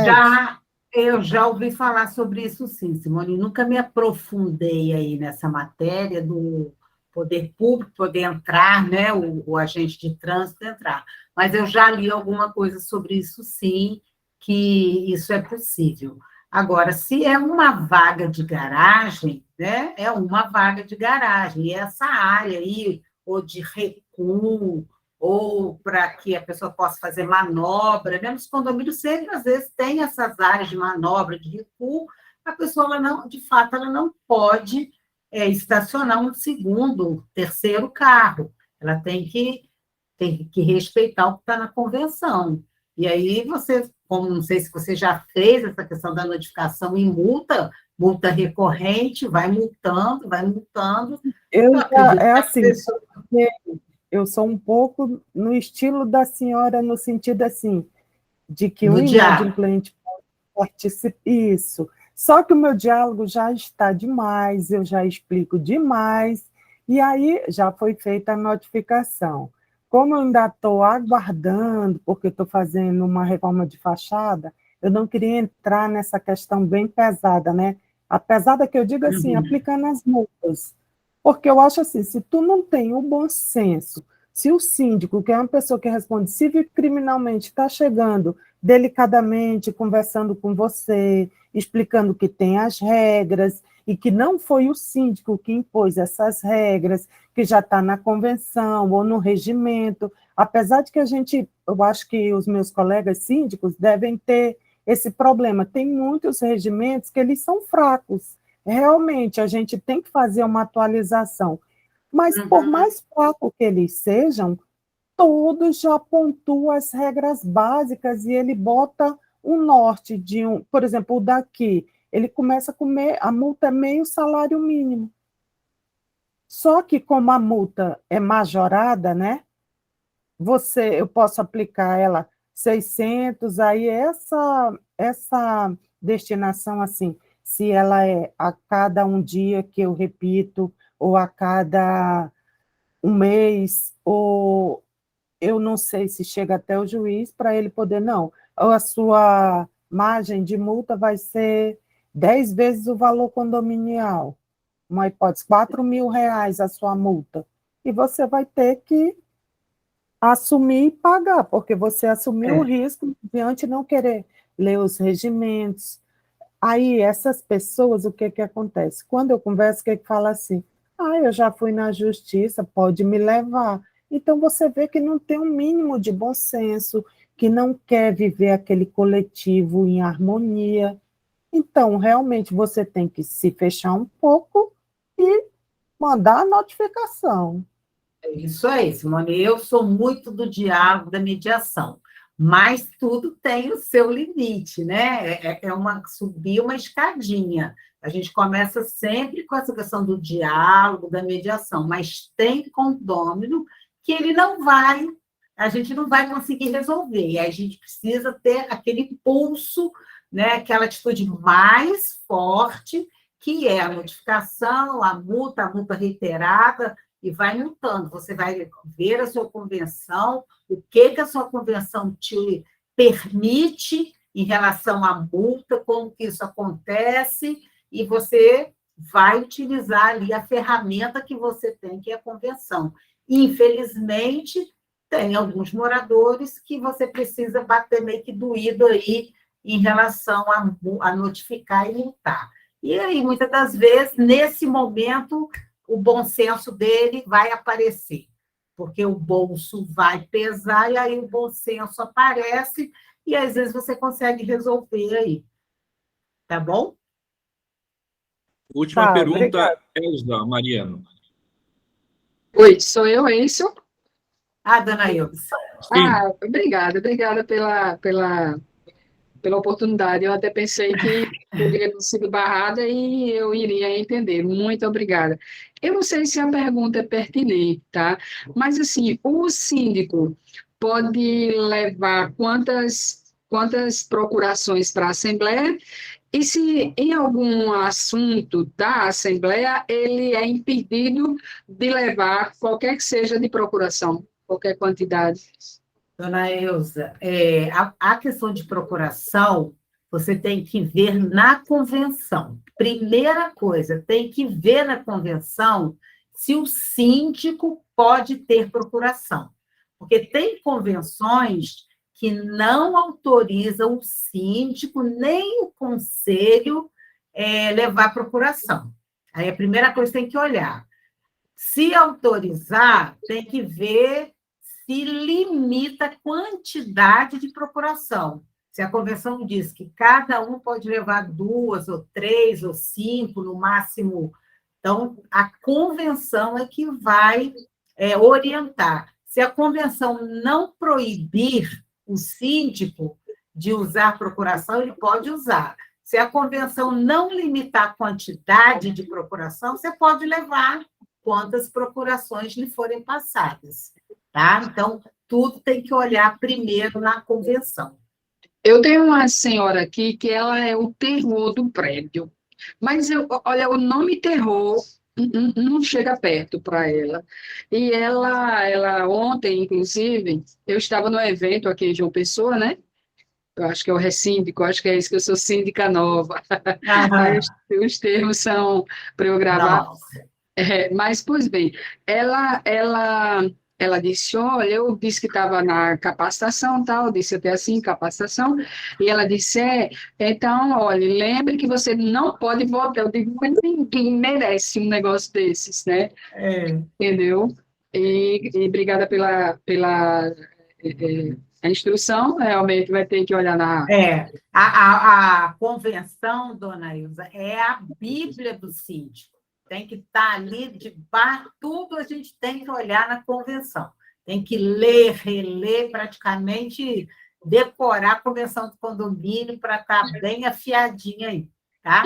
Eu já ouvi falar sobre isso, sim, Simone. Nunca me aprofundei aí nessa matéria do poder público poder entrar, né, o agente de trânsito entrar. Mas eu já li alguma coisa sobre isso, sim, que isso é possível. Agora, se é uma vaga de garagem, né, é uma vaga de garagem, e essa área aí, ou de recuo, ou para que a pessoa possa fazer manobra, né? Nos condomínios sempre, às vezes, tem essas áreas de manobra, de recuo, a pessoa, ela não, de fato, ela não pode estacionar um segundo, terceiro carro, ela tem que respeitar o que está na convenção. E aí você, como não sei se você já fez essa questão da notificação em multa recorrente, vai multando, vai multando. É assim, eu sou um pouco no estilo da senhora, no sentido assim, de que um inadimplente pode participar. Isso. Só que o meu diálogo já está demais, eu já explico demais, e aí já foi feita a notificação. Como eu ainda estou aguardando, porque estou fazendo uma reforma de fachada, eu não queria entrar nessa questão bem pesada, né? A pesada que eu digo assim, aplicando as multas. Porque eu acho assim, se tu não tem o bom senso, se o síndico, que é uma pessoa que responde civil e criminalmente, está chegando delicadamente, conversando com você, explicando que tem as regras, e que não foi o síndico que impôs essas regras, que já está na convenção ou no regimento, apesar de que eu acho que os meus colegas síndicos devem ter esse problema. Tem muitos regimentos que eles são fracos. Realmente, a gente tem que fazer uma atualização. Mas, por mais fraco que eles sejam, todos já pontuam as regras básicas e ele bota um norte de um... Por exemplo, o daqui, ele começa com a multa é meio salário mínimo. Só que, como a multa é majorada, né? Eu posso aplicar ela 600, aí essa destinação, assim, se ela é a cada um dia que eu repito, ou a cada um mês, ou eu não sei se chega até o juiz para ele poder, não, ou a sua margem de multa vai ser 10 vezes o valor condominial, uma hipótese, R$ 4.000 a sua multa, e você vai ter que assumir e pagar, porque você assumiu o risco diante de não querer ler os regimentos. Aí, essas pessoas, o que acontece? Quando eu converso, que fala assim, eu já fui na justiça, pode me levar. Então, você vê que não tem um mínimo de bom senso, que não quer viver aquele coletivo em harmonia. Então, realmente, você tem que se fechar um pouco e mandar a notificação. É isso aí, Simone. Eu sou muito do diálogo, da mediação, mas tudo tem o seu limite, né? Subir uma escadinha. A gente começa sempre com essa questão do diálogo, da mediação, mas tem condômino que a gente não vai conseguir resolver, e a gente precisa ter aquele impulso, né? Aquela atitude mais forte, que é a notificação, a multa reiterada, e vai multando. Você vai ver a sua convenção, o que a sua convenção te permite em relação à multa, como que isso acontece, e você vai utilizar ali a ferramenta que você tem, que é a convenção. Infelizmente, tem alguns moradores que você precisa bater meio que doído aí em relação a notificar e multar. E aí, muitas das vezes, nesse momento, o bom senso dele vai aparecer, porque o bolso vai pesar, e aí o bom senso aparece, e às vezes você consegue resolver aí. Tá bom? Última pergunta, obrigada. Elza, Mariano. Oi, sou eu, é isso? Dona Ilse. Sim. Obrigada pela oportunidade. Eu até pensei que poderia ter sido barrada e eu iria entender. Muito obrigada. Eu não sei se a pergunta é pertinente, tá? Mas, assim, o síndico pode levar quantas procurações para a Assembleia? E se em algum assunto da Assembleia ele é impedido de levar qualquer que seja de procuração, qualquer quantidade? Dona Elza, a questão de procuração, você tem que ver na convenção. Primeira coisa, tem que ver na convenção se o síndico pode ter procuração. Porque tem convenções que não autorizam o síndico nem o conselho levar procuração. Aí a primeira coisa tem que olhar. Se autorizar, tem que ver se limita a quantidade de procuração. Se a convenção diz que cada um pode levar 2, ou 3, ou 5, no máximo, então a convenção é que vai orientar. Se a convenção não proibir o síndico de usar procuração, ele pode usar. Se a convenção não limitar a quantidade de procuração, você pode levar quantas procurações lhe forem passadas. Tá? Então, tudo tem que olhar primeiro na convenção. Eu tenho uma senhora aqui que ela é o terror do prédio. Mas, olha, o nome terror não chega perto para ela. E ela, ontem, inclusive, eu estava no evento aqui em João Pessoa, né? Eu acho que é o Ressíndico, acho que é isso que eu sou síndica nova. Aí os termos são para eu gravar. Mas, pois bem, ela disse, olha, eu disse que estava na capacitação, tal, disse até assim, capacitação, e ela disse, então, olha, lembre que você não pode votar. Eu digo, mas ninguém merece um negócio desses, né? Entendeu? E obrigada pela a instrução, realmente vai ter que olhar na... A convenção, dona Ilza, é a Bíblia do síndico. Tem que estar ali debaixo, tudo a gente tem que olhar na convenção. Tem que ler, reler, praticamente decorar a convenção do condomínio para estar bem afiadinha aí, tá?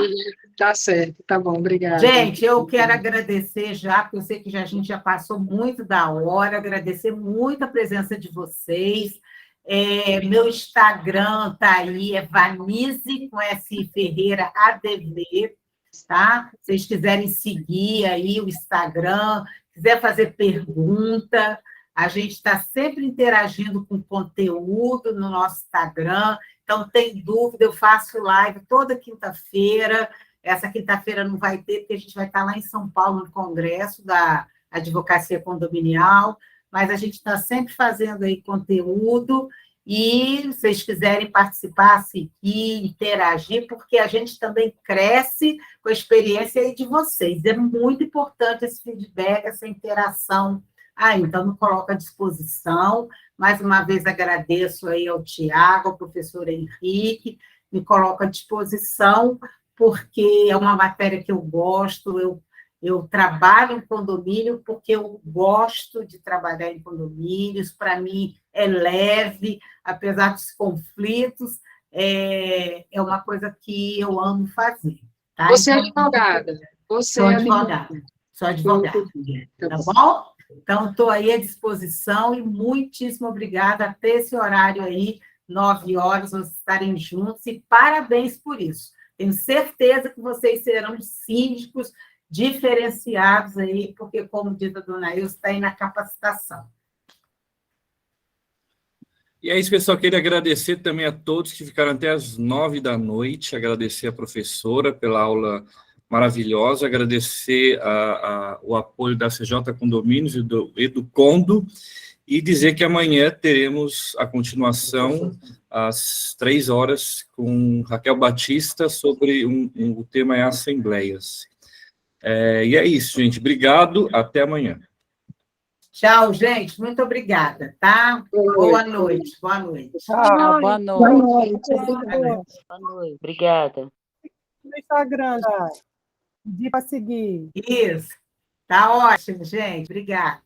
Tá certo, tá bom, obrigada. Gente, eu quero agradecer já, porque eu sei que a gente já passou muito da hora, agradecer muito a presença de vocês. Meu Instagram está aí, é Vanise com S. Ferreira ADV, tá? Se vocês quiserem seguir aí o Instagram, quiser fazer pergunta, a gente está sempre interagindo com conteúdo no nosso Instagram, então tem dúvida, eu faço live toda quinta-feira. Essa quinta-feira não vai ter, porque a gente vai estar lá em São Paulo, no Congresso da Advocacia Condominial, mas a gente está sempre fazendo aí conteúdo, e se vocês quiserem participar, seguir, interagir, porque a gente também cresce com a experiência aí de vocês. É muito importante esse feedback, essa interação. Então, me coloco à disposição. Mais uma vez, agradeço aí ao Tiago, ao professor Henrique, me coloco à disposição, porque é uma matéria que eu gosto, eu trabalho em condomínio porque eu gosto de trabalhar em condomínios, para mim é leve, apesar dos conflitos, é uma coisa que eu amo fazer. Tá? Você é então, advogada. Sou advogada. Tá bom? Então, estou aí à disposição e muitíssimo obrigada. Até esse horário aí, 9h, vamos estarem juntos, e parabéns por isso. Tenho certeza que vocês serão síndicos diferenciados aí, porque, como diz a dona Ilza, está aí na capacitação. E é isso, pessoal. Queria agradecer também a todos que ficaram até as 9h, agradecer a professora pela aula maravilhosa, agradecer o apoio da CJ Condomínios e do Condo, e dizer que amanhã teremos a continuação às 3h com Raquel Batista sobre o tema é assembleias. E é isso, gente. Obrigado. Até amanhã. Tchau, gente. Muito obrigada, tá? Boa noite. Boa noite. Tchau, boa noite. Boa noite. Boa noite. Obrigada. No Instagram já. Pedir para seguir. Isso. Tá ótimo, gente. Obrigada.